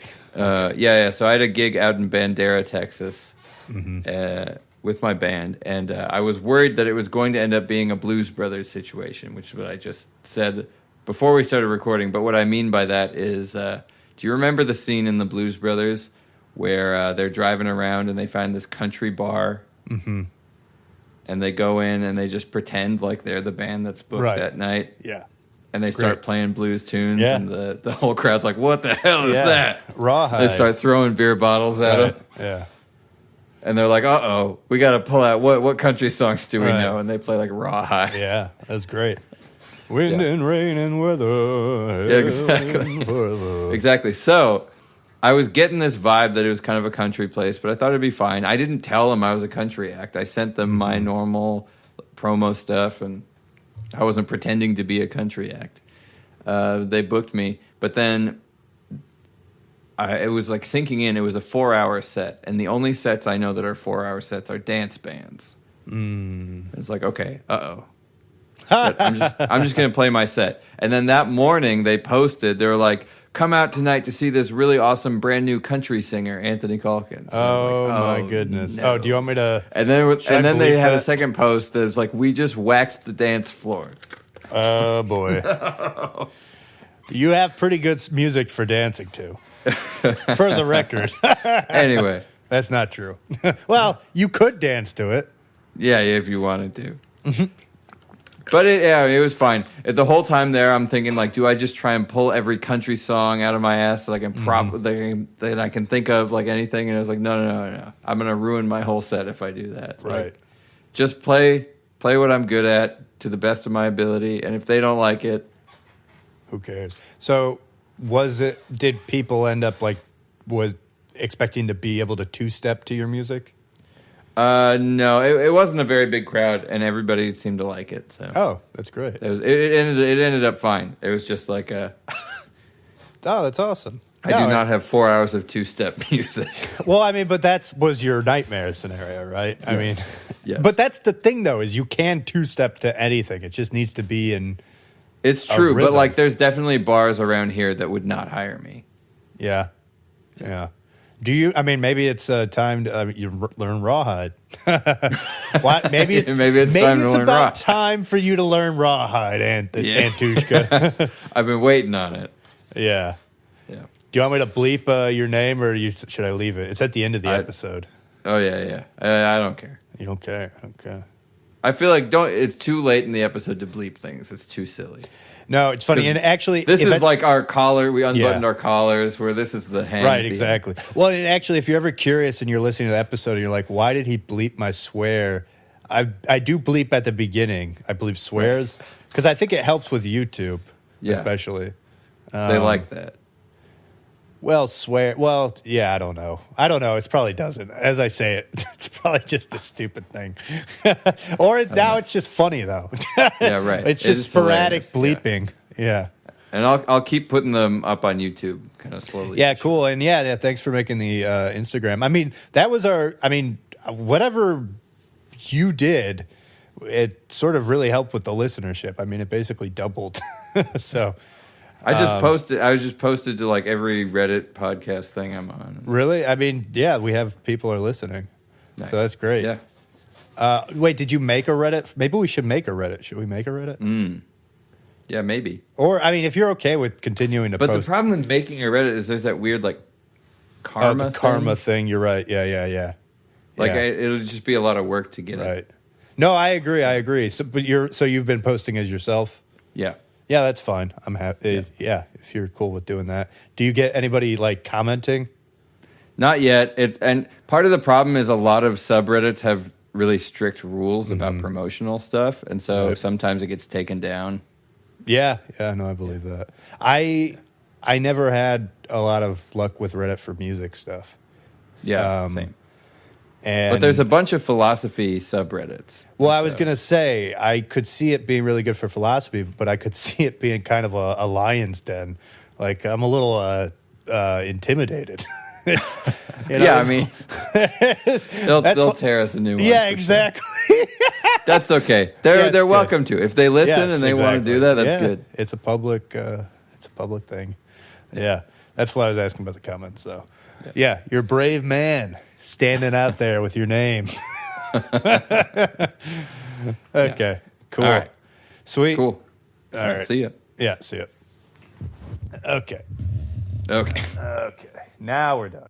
Yeah. So I had a gig out in Bandera, Texas, with my band, and I was worried that it was going to end up being a Blues Brothers situation, which is what I just said before we started recording. But what I mean by that is, do you remember the scene in the Blues Brothers where they're driving around and they find this country bar? Mm-hmm. And they go in and they just pretend like they're the band that's booked that night. Yeah. And they start playing blues tunes, and the whole crowd's like, what the hell is that? Rawhide. They start throwing beer bottles at them. Yeah. And they're like, uh-oh, we got to pull out, what country songs do we know? And they play like Rawhide. Yeah, that's great. Wind and rain and weather. Yeah, exactly. Exactly. So I was getting this vibe that it was kind of a country place, but I thought it'd be fine. I didn't tell them I was a country act. I sent them my normal promo stuff, and I wasn't pretending to be a country act. They booked me, but then it was like sinking in. It was a 4-hour set, and the only sets I know that are 4-hour sets are dance bands. It's like, okay, uh-oh. But I'm just going to play my set. And then that morning they posted, they were like, come out tonight to see this really awesome brand new country singer, Anthony Calkins. Oh, like, my goodness. No. Oh, do you want me to? And then they had a second post that was like, we just waxed the dance floor. Oh, boy. You have pretty good music for dancing, too. For the record. Anyway. That's not true. Well, you could dance to it. Yeah, if you wanted to. But it was fine. The whole time there, I'm thinking like, do I just try and pull every country song out of my ass that I can that I can think of, like anything? And I was like, no. I'm gonna ruin my whole set if I do that. Right. Like, just play what I'm good at to the best of my ability, and if they don't like it, who cares? So, did people end up was expecting to be able to two-step to your music? No, it wasn't a very big crowd, and everybody seemed to like it. So, oh, that's great. It ended up fine. It was just like oh, that's awesome. I do not have 4 hours of two-step music. Well, I mean, but that was your nightmare scenario, right? Yes. I mean, yes. But that's the thing, though, is you can two-step to anything. It just needs to be in. It's true, but like, there's definitely bars around here that would not hire me. Yeah. Do you? I mean, maybe it's time to you learn rawhide. What? Maybe it's time to learn about time for you to learn rawhide, Antoosh-K. I've been waiting on it. Yeah. Do you want me to bleep your name, or should I leave it? It's at the end of the episode. Oh yeah. I don't care. You don't care? Okay. I feel like it's too late in the episode to bleep things. It's too silly. No, it's funny, and actually, this is like our collar. We unbuttoned our collars. Where this is the hand. Right, exactly. Well, and actually, if you're ever curious and you're listening to the episode and you're like, "Why did he bleep my swear?" I do bleep at the beginning. I bleep swears because I think it helps with YouTube, especially. They like that. Well, swear. Well, yeah, I don't know. It probably doesn't. As I say it, it's probably just a stupid thing. Or now it's just funny, though. Yeah, right. It's just sporadic bleeping. Yeah. And I'll keep putting them up on YouTube kind of slowly. Yeah, cool. And yeah, thanks for making the Instagram. I mean, that was whatever you did, it sort of really helped with the listenership. I mean, it basically doubled. So... I was just posted to like every Reddit podcast thing I'm on. Really? I mean, yeah, we have people are listening. Nice. So that's great. Yeah. Wait, did you make a Reddit? Maybe we should make a Reddit. Should we make a Reddit? Yeah, maybe. Or, I mean, if you're okay with continuing to post. But the problem with making a Reddit is there's that weird like karma thing. Karma thing. You're right. Yeah. Like it'll just be a lot of work to get it. No, I agree. So, but you've been posting as yourself? Yeah. Yeah, that's fine. I'm happy. Yeah, if you're cool with doing that. Do you get anybody like commenting? Not yet. And part of the problem is a lot of subreddits have really strict rules about promotional stuff, and so sometimes it gets taken down. Yeah, no, I believe that. I never had a lot of luck with Reddit for music stuff. Yeah, same. But there's a bunch of philosophy subreddits. Well, I was going to say, I could see it being really good for philosophy, but I could see it being kind of a lion's den. Like, I'm a little intimidated. I mean, they'll tear us a new one. Yeah, exactly. That's okay. They're welcome to. If they listen and they want to do that, that's good. It's a public thing. Yeah, that's why I was asking about the comments. So, yeah, you're a brave man. Standing out there with your name. Okay, cool. All right. Sweet. Cool. All right. See ya. Yeah, see ya. Okay. Okay. Now we're done.